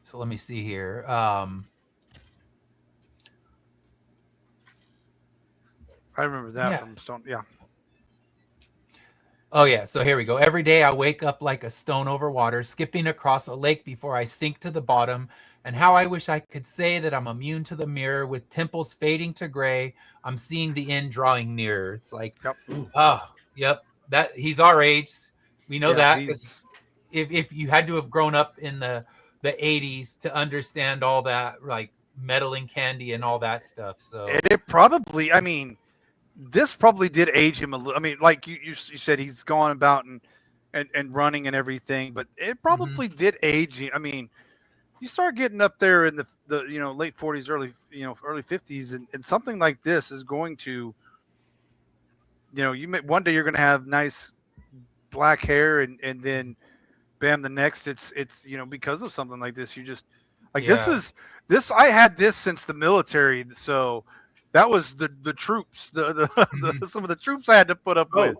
So let me see here. I remember that from Stone. Yeah. Oh, yeah. So here we go. Every day I wake up like a stone over water, skipping across a lake before I sink to the bottom. And how I wish I could say that I'm immune to the mirror with temples fading to gray. I'm seeing the end drawing nearer. It's like, yep. That he's our age. We know that because if you had to have grown up in the 80s to understand all that, like meddling candy and all that stuff. So it probably, I mean, this probably did age him a little. I mean, like you said, he's gone about and running and everything, but it probably did age him. I mean, you start getting up there in the late 40s, early 50s, and something like this is going to, one day you're going to have nice black hair, and then bam, the next it's because of something like this, you just like this. I had this since the military, so. That was the troops, some of the troops I had to put up with.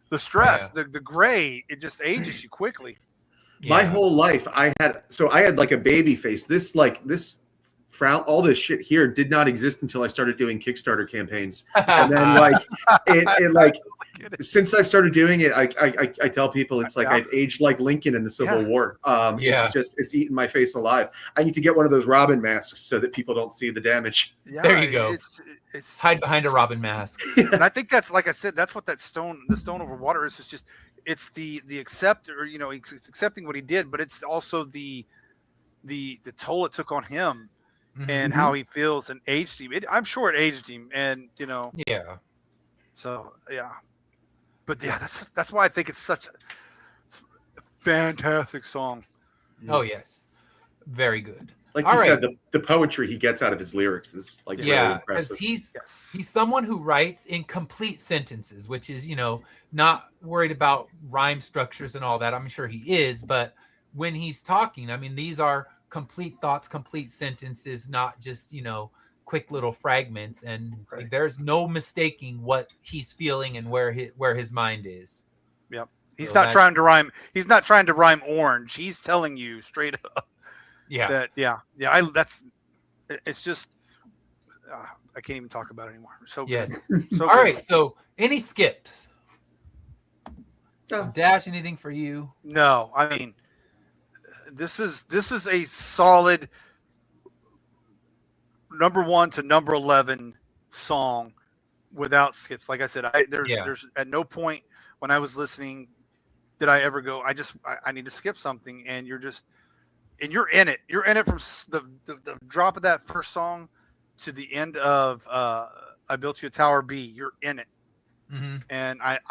The stress, the gray, it just ages you quickly. My whole life, I had like a baby face. This frown, all this shit here did not exist until I started doing Kickstarter campaigns, and then since I started doing it, I tell people it's like I've aged like Lincoln in the Civil War. It's eating my face alive. I need to get one of those Robin masks so that people don't see the damage. Yeah, there you go. It's hide behind a Robin mask. And I think that's, like I said, that's what the Stone Over Water is. It's just it's the accept, or it's accepting what he did, but it's also the toll it took on him and how he feels and aged him. I'm sure it aged him, and Yeah. So yeah. But yeah, that's why I think it's such a fantastic song. Oh yes, very good. Like you said, the poetry he gets out of his lyrics is like really impressive. Because he's someone who writes in complete sentences, which is not worried about rhyme structures and all that. I'm sure he is, but when he's talking, I mean, these are complete thoughts, complete sentences, not just quick little fragments, and it's like there's no mistaking what he's feeling and where his mind is. Yep. He's not trying to rhyme. He's not trying to rhyme orange. He's telling you straight up. Yeah. It's just I can't even talk about it anymore. So yes. So all right. So any skips? So Dash, anything for you? No. I mean, this is a solid number 1 to number 11 song without skips. Like I said, there's at no point when I was listening did I ever go, I need to skip something, and you're in it. You're in it from the drop of that first song to the end of I Built You a Tower B. You're in it. And man,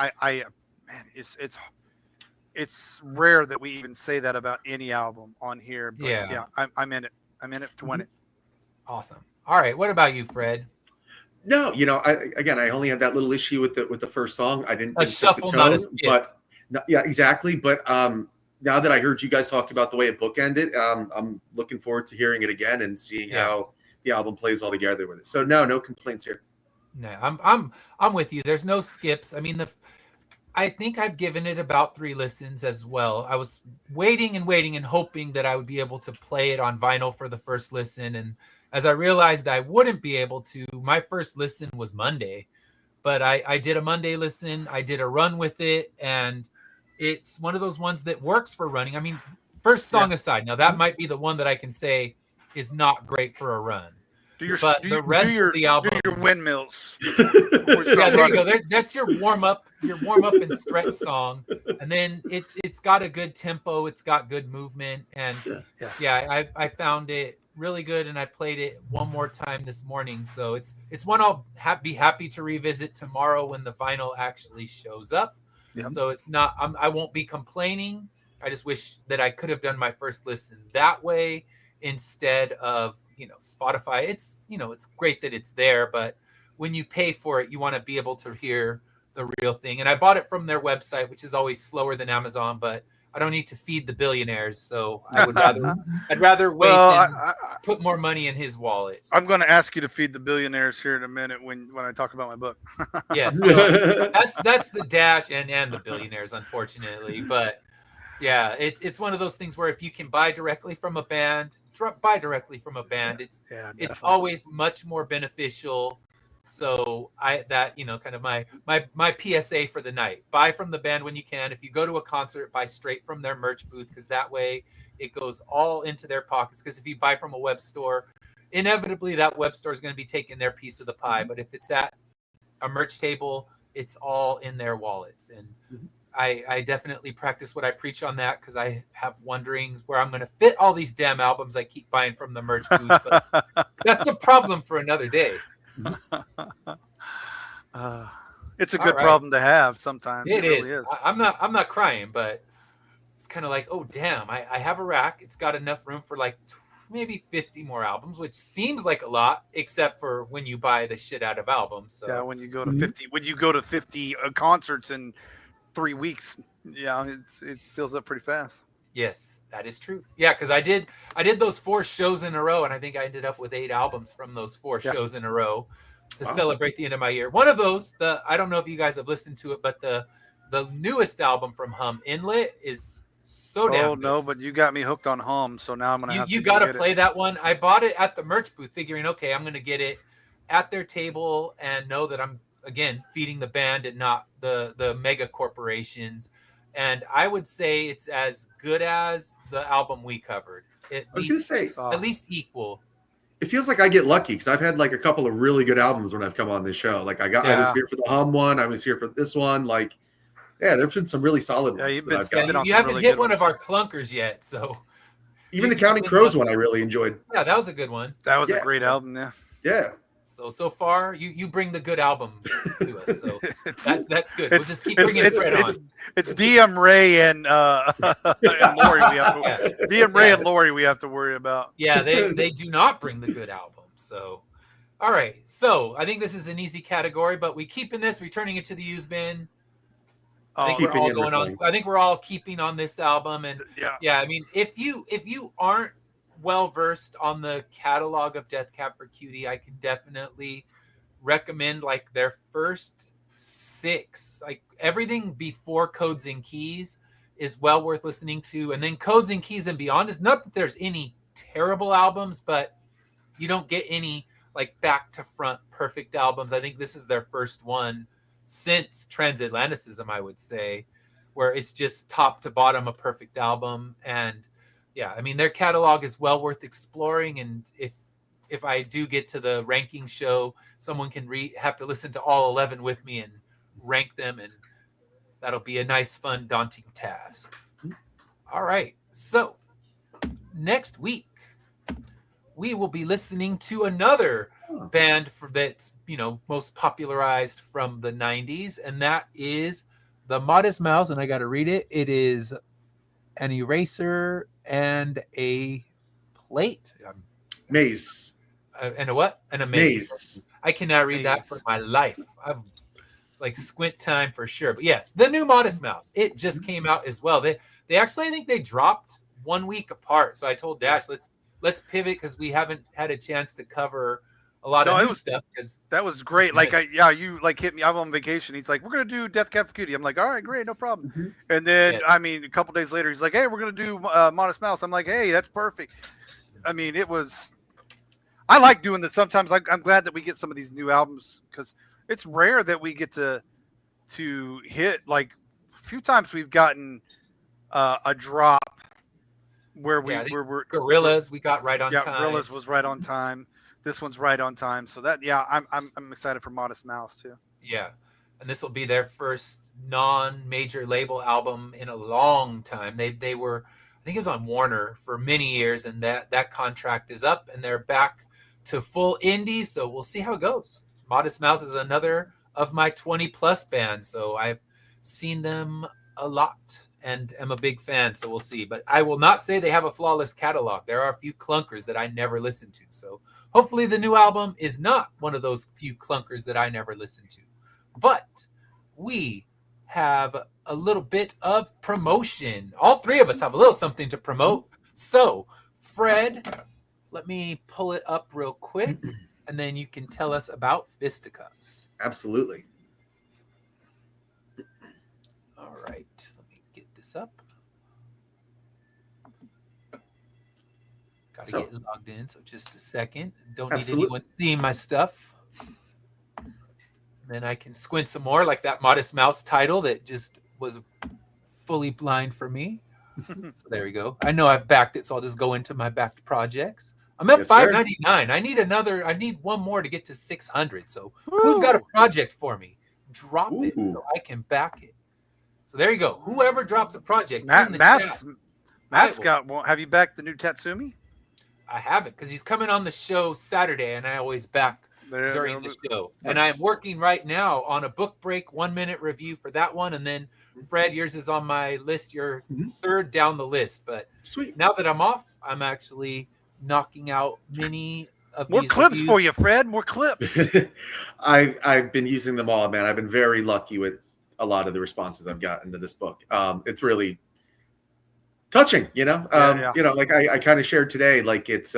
it's rare that we even say that about any album on here. But I'm in it. I'm in it to win it. Awesome. All right. What about you, Fred? No, I only had that little issue with the first song. I didn't A fit the shuffle, not a tone, skip. but yeah, exactly. But now that I heard you guys talk about the way it bookended, I'm looking forward to hearing it again and seeing how the album plays all together with it. So no complaints here. No, I'm with you. There's no skips. I mean, I think I've given it about 3 listens as well. I was waiting and hoping that I would be able to play it on vinyl for the first listen. And as I realized I wouldn't be able to, my first listen was Monday. But I did a Monday listen. I did a run with it. And it's one of those ones that works for running. I mean, first song aside, now that might be the one that I can say is not great for a run. But the rest of the album, do your windmills. Yeah, there you go. That's your warm up and stretch song, and then it's got a good tempo. It's got good movement, and I found it really good, and I played it one more time this morning. So it's one I'll be happy to revisit tomorrow when the vinyl actually shows up. Yep. So it's not I won't be complaining. I just wish that I could have done my first listen that way instead of Spotify. It's it's great that it's there, but when you pay for it, you want to be able to hear the real thing. And I bought it from their website, which is always slower than Amazon, but I don't need to feed the billionaires, so I'd rather wait than put more money in his wallet. I'm going to ask you to feed the billionaires here in a minute when I talk about my book. Yes, well, that's the Dash and the billionaires, unfortunately, but yeah, it's one of those things where if you can buy directly from a band, it's always much more beneficial. So kind of my PSA for the night: buy from the band when you can. If you go to a concert, buy straight from their merch booth, because that way it goes all into their pockets. Because if you buy from a web store, inevitably that web store is going to be taking their piece of the pie. But if it's at a merch table, it's all in their wallets. And I definitely practice what I preach on that, because I have wonderings where I'm going to fit all these damn albums I keep buying from the merch booth. But that's a problem for another day. It's a good problem to have sometimes. It really is. I'm not crying, but it's kind of like, oh damn, I have a rack. It's got enough room for like maybe 50 more albums, which seems like a lot, except for when you buy the shit out of albums. So yeah, when you go to 50 concerts in 3 weeks, it fills up pretty fast. Yes, that is true. Yeah, because I did those 4 shows in a row, and I think I ended up with 8 albums from those 4 shows in a row to celebrate the end of my year. One of those, I don't know if you guys have listened to it, but the newest album from Hum, Inlet, is so damn good. No, but you got me hooked on Hum, so now I'm gonna have to. You got to play that one. I bought it at the merch booth, figuring, okay, I'm gonna get it at their table and know that I'm again feeding the band and not the mega corporations. And I would say it's as good as the album we covered. At least equal. It feels like I get lucky because I've had like a couple of really good albums when I've come on this show. Like I was here for the Hum one, I was here for this one. Like, there's been some really solid ones. You haven't hit one of our clunkers yet, so even the Counting Crows one I really enjoyed. Yeah, that was a good one. That was a great album. Yeah. So far, you bring the good album to us, so that's good. We'll just keep bringing Fred on. It's DM Ray and Lori. DM Ray and Lori we have to worry about. Yeah, they do not bring the good album. So, all right. So I think this is an easy category, but we keeping this, returning it to the used bin. I think we're all keeping on this album, and I mean, if you aren't well versed on the catalog of Death Cab for Cutie, I can definitely recommend like their first 6, like everything before Codes and Keys is well worth listening to, and then Codes and Keys and Beyond is not that there's any terrible albums, but you don't get any like back to front perfect albums. I think this is their first one since Transatlanticism, I would say, where it's just top to bottom a perfect album. And yeah, I mean, their catalog is well worth exploring. And if I do get to the ranking show, someone can have to listen to all 11 with me and rank them. And that'll be a nice, fun, daunting task. All right. So next week, we will be listening to another band that's, most popularized from the 90s. And that is the Modest Mouse. And I got to read it. It is an eraser and a plate. Maze. And a what? And a maze. I cannot read that for Maze. my life. I'm like squint time for sure. But yes, the new Modest Mouse. It just came out as well. They actually, I think they dropped 1 week apart. So I told Dash, let's pivot because we haven't had a chance to cover a lot of No, it new was stuff because that was great. we Like, missed. you like hit me. I'm on vacation. He's like, we're gonna do Death Cab for Cutie. I'm like, all right, great, no problem. Mhm. And then, Yeah, I mean, a couple days later, he's like, hey, we're gonna do Modest Mouse. I'm like, hey, that's perfect. I mean, it was. I like doing this sometimes. I'm glad that we get some of these new albums because it's rare that we get to hit. Like, a few times we've gotten a drop where yeah. I think we're Gorillas we got right on yeah, time. Rilla's was right on time. This one's right on time. So that, yeah, I'm excited for Modest Mouse too. Yeah. And this will be their first non-major label album in a long time. They were, I think it was on Warner for many years, and that contract is up, and they're back to full indie. So we'll see how it goes. Modest Mouse is another of my 20 plus bands, so I've seen them a lot and am a big fan. So we'll see. But I will not say they have a flawless catalog. There are a few clunkers that I never listened to. So hopefully the new album is not one of those few clunkers that I never listened to. But we have a little bit of promotion. All three of us have a little something to promote. So, Fred, let me pull it up real quick, and then you can tell us about Fisticuffs. Absolutely. All right, let me get this up. Got to So, get logged in, so just a second. Don't need absolutely. anyone seeing my stuff. Then I can squint some more, like that Modest Mouse title that just was fully blind for me. So there we go. I know I've backed it, so I'll just go into my backed projects. I'm at Yes, sir. 599. I need one more to get to 600. So who's got a Woo! project for me? Drop it Ooh. so I can back it. So there you go. Whoever drops a project Matt, in the Matt's chat, Matt's will. got. Well, have you backed the new Tatsumi? I haven't because he's coming on the show Saturday, and I always back during the show. Nice. And I'm working right now on a book break 1 minute review for that one. And then Fred, yours is on my list. You're third down the list. But Sweet. now that I'm off, I'm actually knocking out many of More these clips reviews. for you, Fred. More clips. I've been using them all, man. I've been very lucky with a lot of the responses I've gotten to this book. It's really touching, Yeah. like I kind of shared today, like it's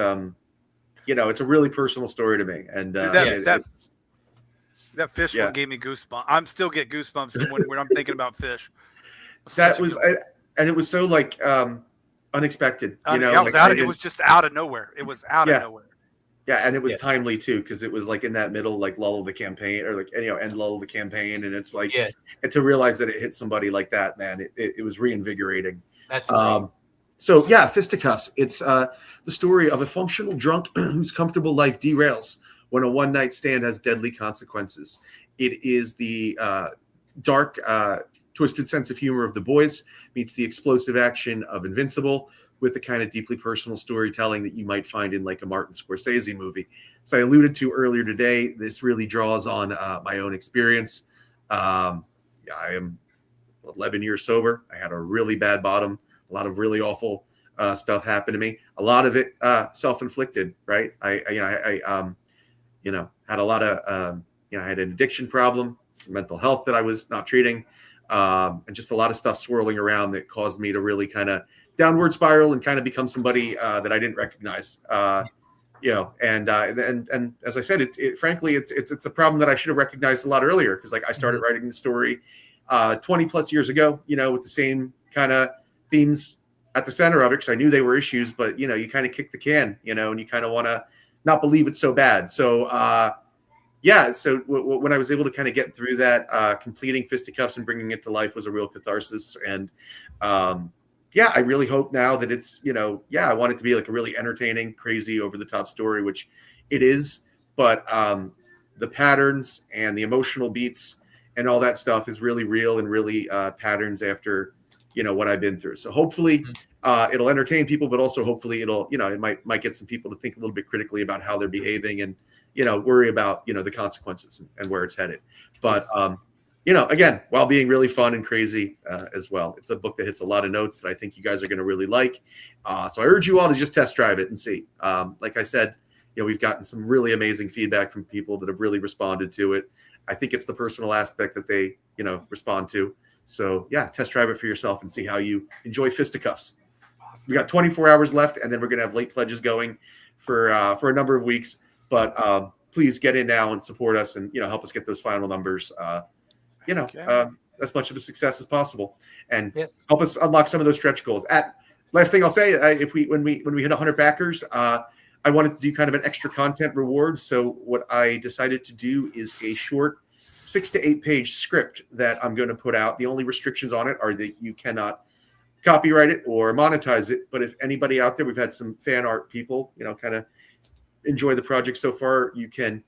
it's a really personal story to me, and Dude, that fish Yeah. one gave me goosebumps. I'm still get goosebumps when I'm thinking about fish. that was and it was so like unexpected, it was just out of nowhere. It was out Yeah. of nowhere. yeah, and it was Yeah. timely too, because it was like in that middle like lull of the campaign, or like end lull of the campaign, and it's like Yes, and to realize that it hit somebody like that, man, it was reinvigorating. that's great. So yeah, Fisticuffs. It's the story of a functional drunk whose comfortable life derails when a one-night stand has deadly consequences. It is the dark, twisted sense of humor of The Boys meets the explosive action of Invincible with the kind of deeply personal storytelling that you might find in like a Martin Scorsese movie. So I alluded to earlier today, this really draws on my own experience. I am 11 years sober. I had a really bad bottom. A lot of really awful stuff happened to me. A lot of it self-inflicted, right? I had a lot of, I had an addiction problem, some mental health that I was not treating, and just a lot of stuff swirling around that caused me to really kind of downward spiral and kind of become somebody that I didn't recognize. And as I said, frankly, it's a problem that I should have recognized a lot earlier, because like I started writing the story 20 plus years ago, with the same kind of themes at the center of it, because I knew they were issues, but you kind of kick the can, and you kind of want to not believe it's so bad. So so when I was able to kind of get through that, completing Fisticuffs and bringing it to life was a real catharsis. And I really hope now that it's I want it to be like a really entertaining, crazy, over the top story, which it is, but the patterns and the emotional beats and all that stuff is really real and really patterns after what I've been through. So hopefully it'll entertain people, but also hopefully it'll, it might get some people to think a little bit critically about how they're behaving and, worry about, the consequences and where it's headed. But, again, while being really fun and crazy as well. It's a book that hits a lot of notes that I think you guys are going to really like. So I urge you all to just test drive it and see. Like I said, we've gotten some really amazing feedback from people that have really responded to it. I think it's the personal aspect that they, respond to. So yeah, test drive it for yourself and see how you enjoy Fisticuffs. Awesome. We got 24 hours left, and then we're gonna have late pledges going for a number of weeks. But please get in now and support us, and help us get those final numbers. As much of a success as possible, and help us unlock some of those stretch goals. Last thing I'll say, when we hit 100 backers, I wanted to do kind of an extra content reward. So what I decided to do is a short 6 to 8 page script that I'm going to put out. The only restrictions on it are that you cannot copyright it or monetize it. But if anybody out there, we've had some fan art people, kind of enjoy the project so far, you can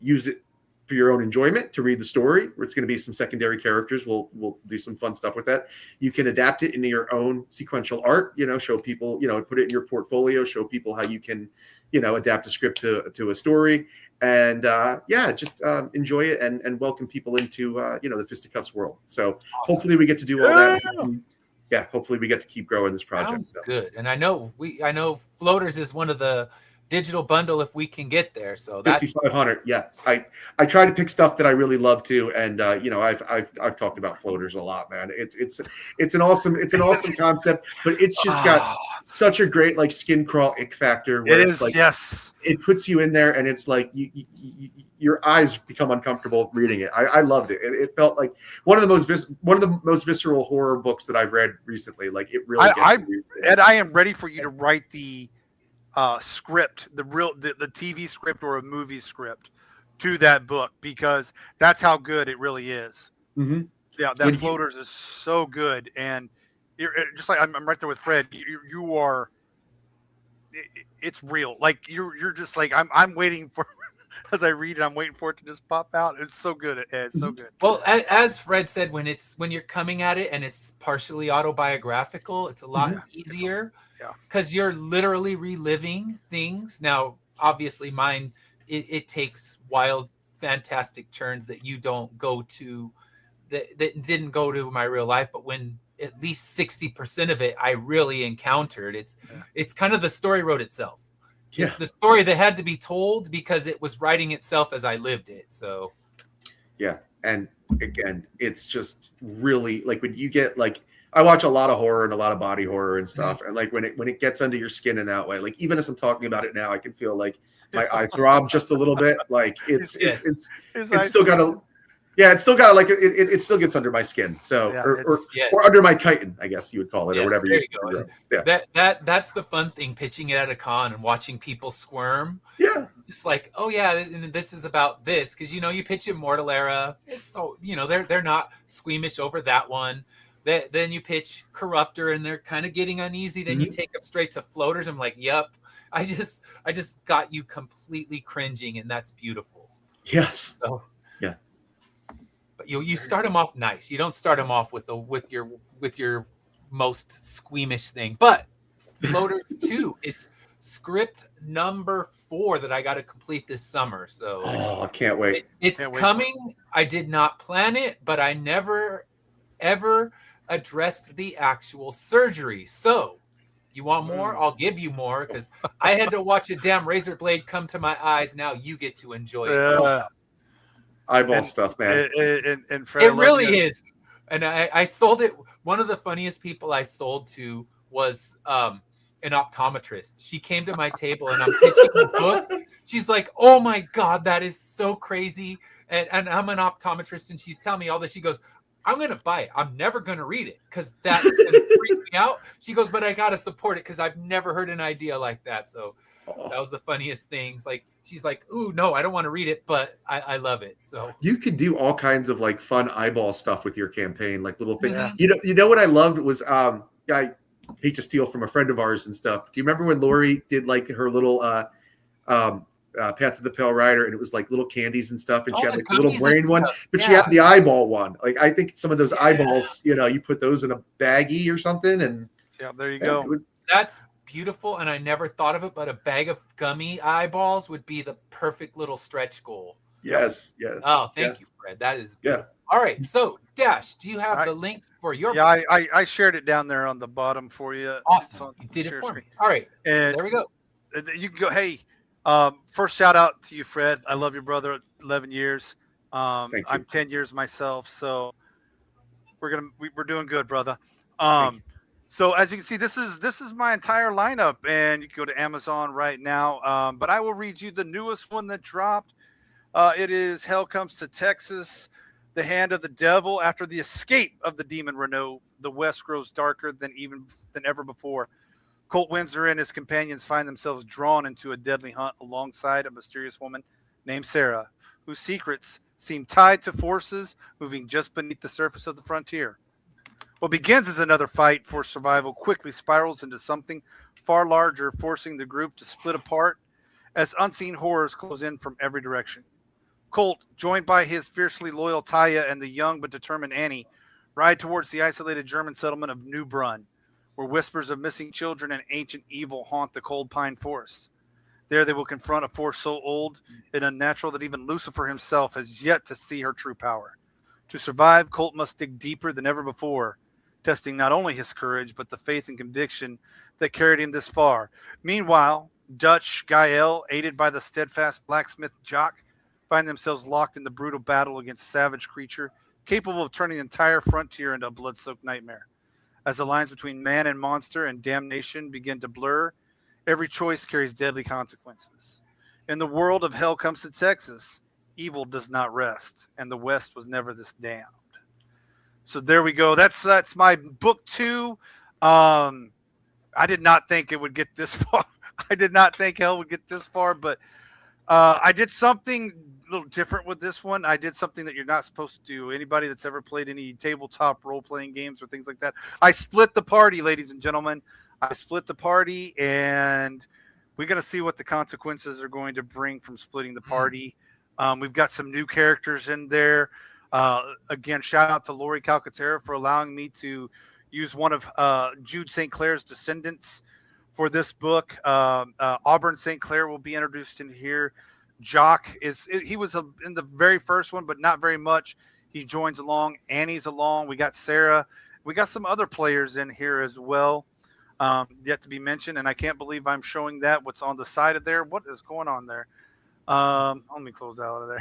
use it for your own enjoyment to read the story, where it's going to be some secondary characters. We'll do some fun stuff with that. You can adapt it into your own sequential art, show people, put it in your portfolio, show people how you can, adapt a script to a story, and just enjoy it and welcome people into, the Fisticuffs world. So hopefully we get to do all that. Yeah, hopefully we get to keep growing this project. Sounds good. And I know Floaters is one of the digital bundle if we can get there. So that's 5,500. Yeah, I try to pick stuff that I really love to, and I've talked about Floaters a lot, man. It's an awesome concept, but it's just got such a great like skin crawl ick factor. Where it's like, yes, it puts you in there, and it's like your eyes become uncomfortable reading it. I loved it. It felt like one of the most visceral horror books that I've read recently. Like it really. Ed, I am ready for you to write the script, the TV script or a movie script to that book, because that's how good it really is. Mm-hmm. Yeah, that Floaters is so good, and just like I'm right there with Fred. You are. It's real. Like you're just like I'm waiting for. As I read it, I'm waiting for it to just pop out. It's so good. It's so good. Well, as Fred said, when you're coming at it and it's partially autobiographical, it's a lot easier. Yeah, because you're literally reliving things. Now, obviously, mine it takes wild, fantastic turns that you don't go to, that didn't go to my real life. But when at least 60% of it I really encountered, it's kind of the story wrote itself. Yeah. It's the story that had to be told because it was writing itself as I lived it. So, yeah, and again, it's just really like when you get like. I watch a lot of horror and a lot of body horror and stuff. And like when it gets under your skin in that way, like even as I'm talking about it now, I can feel like my eye throb just a little bit. Like it's still got a, it's still got like, it still gets under my skin. So, or under my chitin, I guess you would call it, or whatever. You go. Yeah. That's the fun thing, pitching it at a con and watching people squirm. Yeah. Just like, oh yeah, and this is about this. Cause you pitch Immortal Era. It's so, they're not squeamish over that one. Then you pitch Corruptor and they're kind of getting uneasy. Then you take them straight to Floaters. I'm like, yep, I just got you completely cringing, and that's beautiful. Yes. So, yeah. But you start them off nice. You don't start them off with your most squeamish thing. But Floaters 2 is script number 4 that I got to complete this summer. So I can't wait. It's coming. I did not plan it, but I never ever addressed the actual surgery. So you want more? I'll give you more, because I had to watch a damn razor blade come to my eyes. Now you get to enjoy it. Eyeball stuff, man. And Fred, it really is. And I sold it. One of the funniest people I sold to was an optometrist. She came to my table and I'm pitching the book. She's like, oh my God, that is so crazy. And I'm an optometrist, and she's telling me all this. She goes, I'm going to buy it. I'm never going to read it because that's going to freak me out. She goes, but I got to support it because I've never heard an idea like that. So that was the funniest things. Like, she's like, ooh, no, I don't want to read it, but I love it. So you could do all kinds of like fun eyeball stuff with your campaign, like little things. Yeah. You know what I loved was, I hate to steal from a friend of ours and stuff. Do you remember when Lori did like her little, Path of the Pale Rider, and it was like little candies and stuff, and she had like a little brain one, but she had the eyeball one. Like I think some of those eyeballs, you put those in a baggie or something, and there you go. That's beautiful, and I never thought of it, but a bag of gummy eyeballs would be the perfect little stretch goal. Yes, yeah. Oh, thank you, Fred. That is beautiful. All right, so Dash, do you have the link for your? Yeah, I shared it down there on the bottom for you. Awesome, you did it for me. All right, and so there we go. You can go. Hey. First shout out to you, Fred. I love your brother. 11 years. Thank you. I'm 10 years myself, so we're doing good, brother. Thank you. So as you can see, this is my entire lineup, and you can go to Amazon right now. But I will read you the newest one that dropped. It is Hell Comes to Texas, The Hand of the Devil. After the escape of the demon Renault, the West grows darker than ever before. Colt Windsor and his companions find themselves drawn into a deadly hunt alongside a mysterious woman named Sarah, whose secrets seem tied to forces moving just beneath the surface of the frontier. What begins as another fight for survival quickly spirals into something far larger, forcing the group to split apart as unseen horrors close in from every direction. Colt, joined by his fiercely loyal Taya and the young but determined Annie, ride towards the isolated German settlement of New Brunn, where whispers of missing children and ancient evil haunt the cold pine forests. There they will confront a force so old and unnatural that even Lucifer himself has yet to see her true power. To survive, Colt must dig deeper than ever before, testing not only his courage, but the faith and conviction that carried him this far. Meanwhile, Dutch Gael, aided by the steadfast blacksmith Jock, find themselves locked in the brutal battle against a savage creature capable of turning the entire frontier into a blood-soaked nightmare. As the lines between man and monster and damnation begin to blur, every choice carries deadly consequences. In the world of Hell Comes to Texas, evil does not rest, and the West was never this damned. So there we go. That's my book 2. I did not think it would get this far. I did not think Hell would get this far, but I did something a little different with this one. I did something that you're not supposed to do. Anybody that's ever played any tabletop role-playing games or things like that, I split the party, ladies and gentlemen. I split the party, and we're going to see what the consequences are going to bring from splitting the party. We've got some new characters in there. Again, shout out to Lori Calcaterra for allowing me to use one of Jude St. Clair's descendants for this book. Auburn St. Clair will be introduced in here. Jock he was in the very first one, but not very much. He joins along. Annie's along. We got Sarah. We got some other players in here as well, yet to be mentioned. And I can't believe I'm showing that. What's on the side of there? What is going on there? Let me close that out of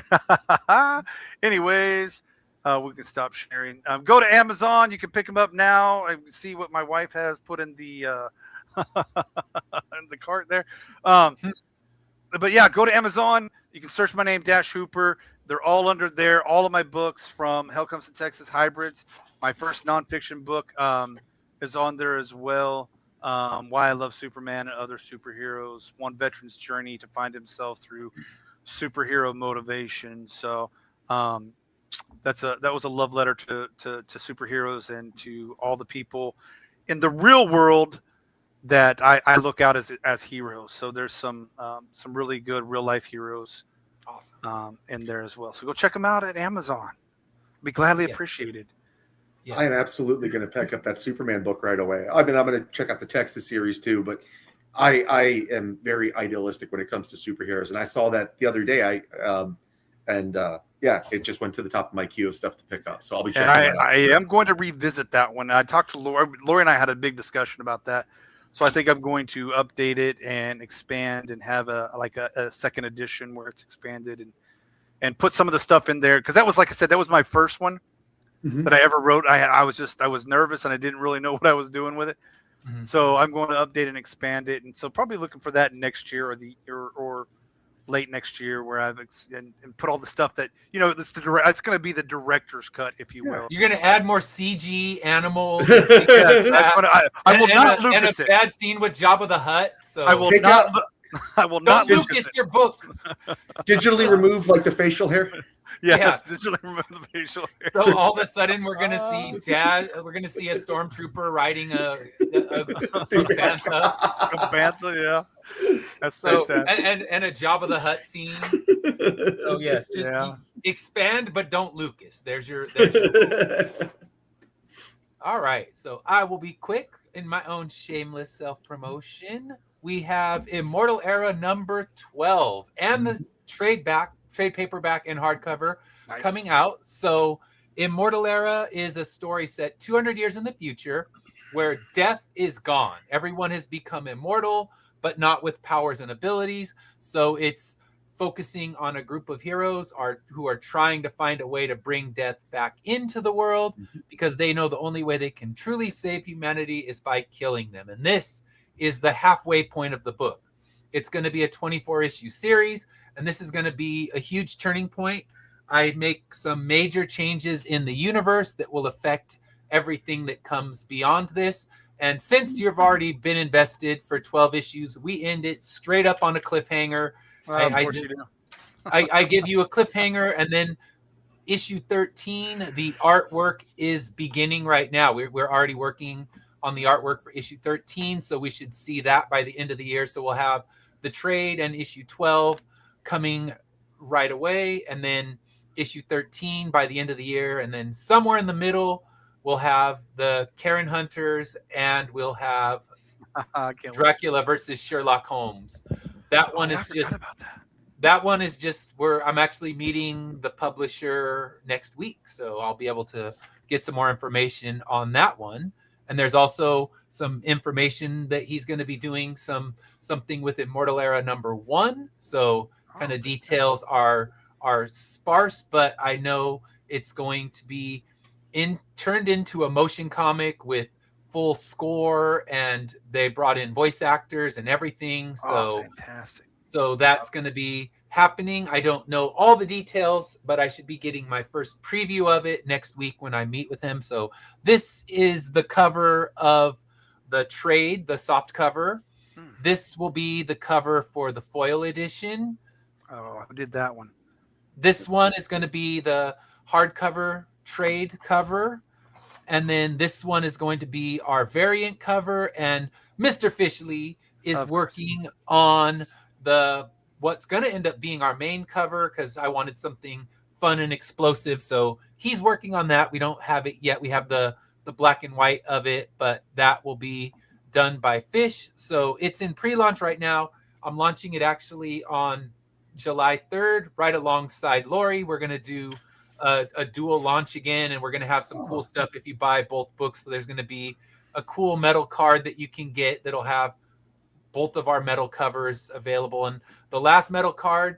there. Anyways, we can stop sharing. Go to Amazon. You can pick them up now. I see what my wife has put in the in the cart there. But yeah, go to Amazon. You can search my name, Dash Hooper. They're all under there. All of my books from Hell Comes to Texas Hybrids. My first nonfiction book is on there as well. Why I Love Superman and Other Superheroes. One veteran's journey to find himself through superhero motivation. So that was a love letter to superheroes and to all the people in the real world that I look out as heroes. So there's some really good real life heroes in there as well. So go check them out at Amazon. Be gladly appreciated. Yes. I am absolutely going to pick up that Superman book right away. I mean, I'm going to check out the Texas series too, but I am very idealistic when it comes to superheroes. And I saw that the other day. It just went to the top of my queue of stuff to pick up. So I'll be checking it out. I am going to revisit that one. I talked to Lori. Lori and I had a big discussion about that. So I think I'm going to update it and expand and have a second edition where it's expanded and put some of the stuff in there. Because that was, like I said, that was my first one that I ever wrote. I was nervous and I didn't really know what I was doing with it. Mm-hmm. So I'm going to update and expand it. And so probably looking for that next year or late next year where I've and put all the stuff that, it's going to be the director's cut, if you will. You're going to add more CG animals. I will not Lucas and a bad scene with Jabba the Hutt. So I will not Lucas your book. Digitally remove like the facial hair. Yes, digitally remove the facial hair. So all of a sudden we're going to see We're going to see a stormtrooper riding a bantha. Yeah. That's so and a Jabba the Hutt scene. So yes, just expand, but don't Lucas. There's your All right, so I will be quick in my own shameless self-promotion. We have Immortal Era number 12 and the trade paperback and hardcover coming out. So Immortal Era is a story set 200 years in the future where death is gone. Everyone has become immortal. but not with powers and abilities. So it's focusing on a group of heroes who are trying to find a way to bring death back into the world, because they know the only way they can truly save humanity is by killing them. And this is the halfway point of the book. It's going to be a 24-issue series, and this is going to be a huge turning point. I make some major changes in the universe that will affect everything that comes beyond this. And since you've already been invested for 12 issues, we end it straight up on a cliffhanger. I give you a cliffhanger, and then issue 13, the artwork is beginning right now. We're already working on the artwork for issue 13, so we should see that by the end of the year. So we'll have the trade and issue 12 coming right away, and then issue 13 by the end of the year, and then somewhere in the middle we'll have the Karen Hunters, and we'll have Dracula versus Sherlock Holmes. That one is just where I'm actually meeting the publisher next week, so I'll be able to get some more information on that one. And there's also some information that he's going to be doing something with Immortal Era #1. So kind of details are sparse, but I know it's going to be turned into a motion comic with full score, and they brought in voice actors and everything. So fantastic. So that's going to be happening. I don't know all the details, but I should be getting my first preview of it next week when I meet with him. So this is the cover of the trade, the soft cover. This will be the cover for the foil edition. Oh, I did that one. This one is going to be the hardcover trade cover. And then this one is going to be our variant cover. And Mr. Fishley is working on what's going to end up being our main cover, because I wanted something fun and explosive. So he's working on that. We don't have it yet. We have the black and white of it, but that will be done by Fish. So it's in pre-launch right now. I'm launching it actually on July 3rd, right alongside Lori. We're going to do a dual launch again, and we're going to have some cool stuff if you buy both books. So there's going to be a cool metal card that you can get that'll have both of our metal covers available. And the last metal card,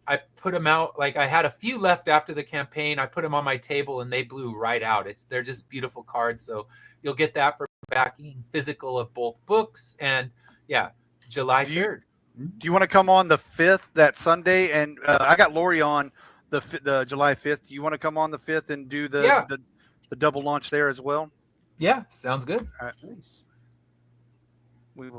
I put them out, like I had a few left after the campaign. I put them on my table and they blew right out. They're just beautiful cards. So you'll get that for backing physical of both books. And yeah, July 3rd. Do you want to come on the 5th, that Sunday? And I got Lori on the July 5th. Do you want to come on the 5th and do the double launch there as well? Yeah, sounds good. All right. Nice.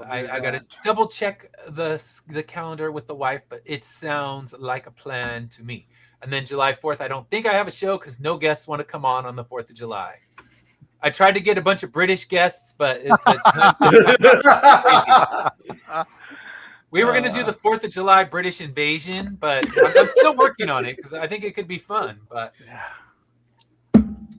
I got to double check the calendar with the wife, but it sounds like a plan to me. And then July 4th, I don't think I have a show because no guests want to come on the 4th of July. I tried to get a bunch of British guests, but we were going to do the 4th of July British invasion, but I'm still working on it because I think it could be fun, but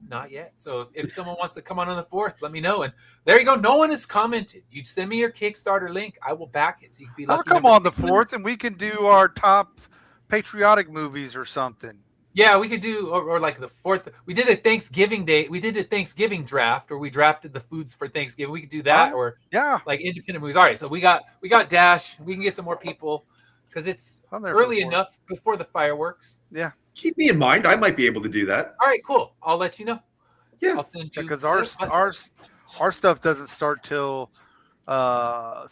not yet. So if someone wants to come on the 4th, let me know. And there you go. No one has commented. You send me your Kickstarter link. I will back it. So you can be lucky. I'll come on the 4th and we can do our top patriotic movies or something. Yeah, we could do, or like the 4th. We did a Thanksgiving day. We did a Thanksgiving draft, or we drafted the foods for Thanksgiving. We could do that, or like independent movies. All right, so we got Dash. We can get some more people because it's early enough before the fireworks. Yeah. Keep me in mind. I might be able to do that. All right, cool. I'll let you know. Yeah, I'll send you because our stuff doesn't start till 4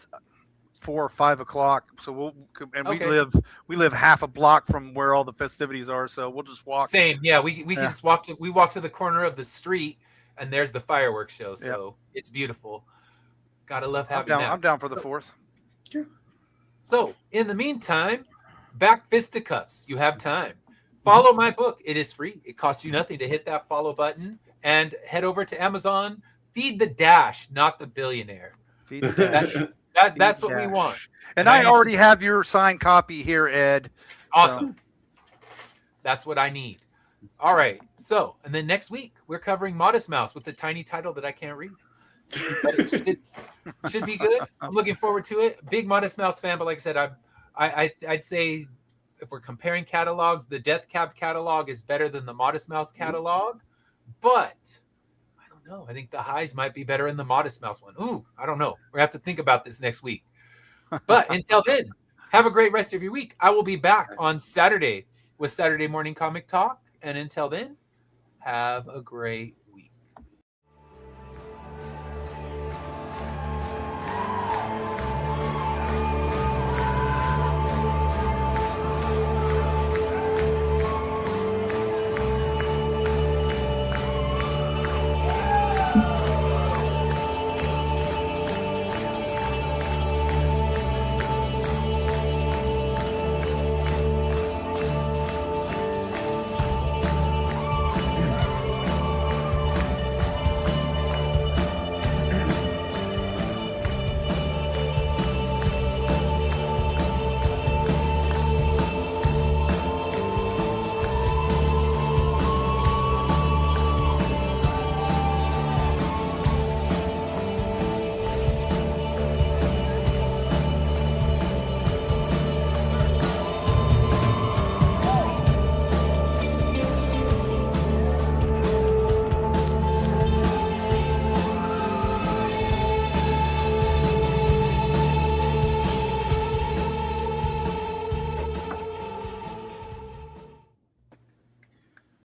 or 5 o'clock. So we live half a block from where all the festivities are. So we'll just walk. Same, yeah. We can just walk to the corner of the street, and there's the fireworks show. So it's beautiful. Gotta love having that. I'm down for the 4th. Yeah. So in the meantime, back fisticuffs. You have time. Follow my book. It is free. It costs you nothing to hit that follow button and head over to Amazon. Feed the Dash, not the billionaire. Feed the Dash. That's what we want. And I already have your signed copy here, Ed. Awesome. That's what I need. All right. So, and then next week we're covering Modest Mouse with the tiny title that I can't read. But it should be good. I'm looking forward to it. Big Modest Mouse fan, but like I said, I'd say if we're comparing catalogs, the Death Cab catalog is better than the Modest Mouse catalog. But I don't know. I think the highs might be better in the Modest Mouse one. Ooh, I don't know. We have to think about this next week. But until then, have a great rest of your week. I will be back on Saturday with Saturday Morning Comic Talk. And until then, have a great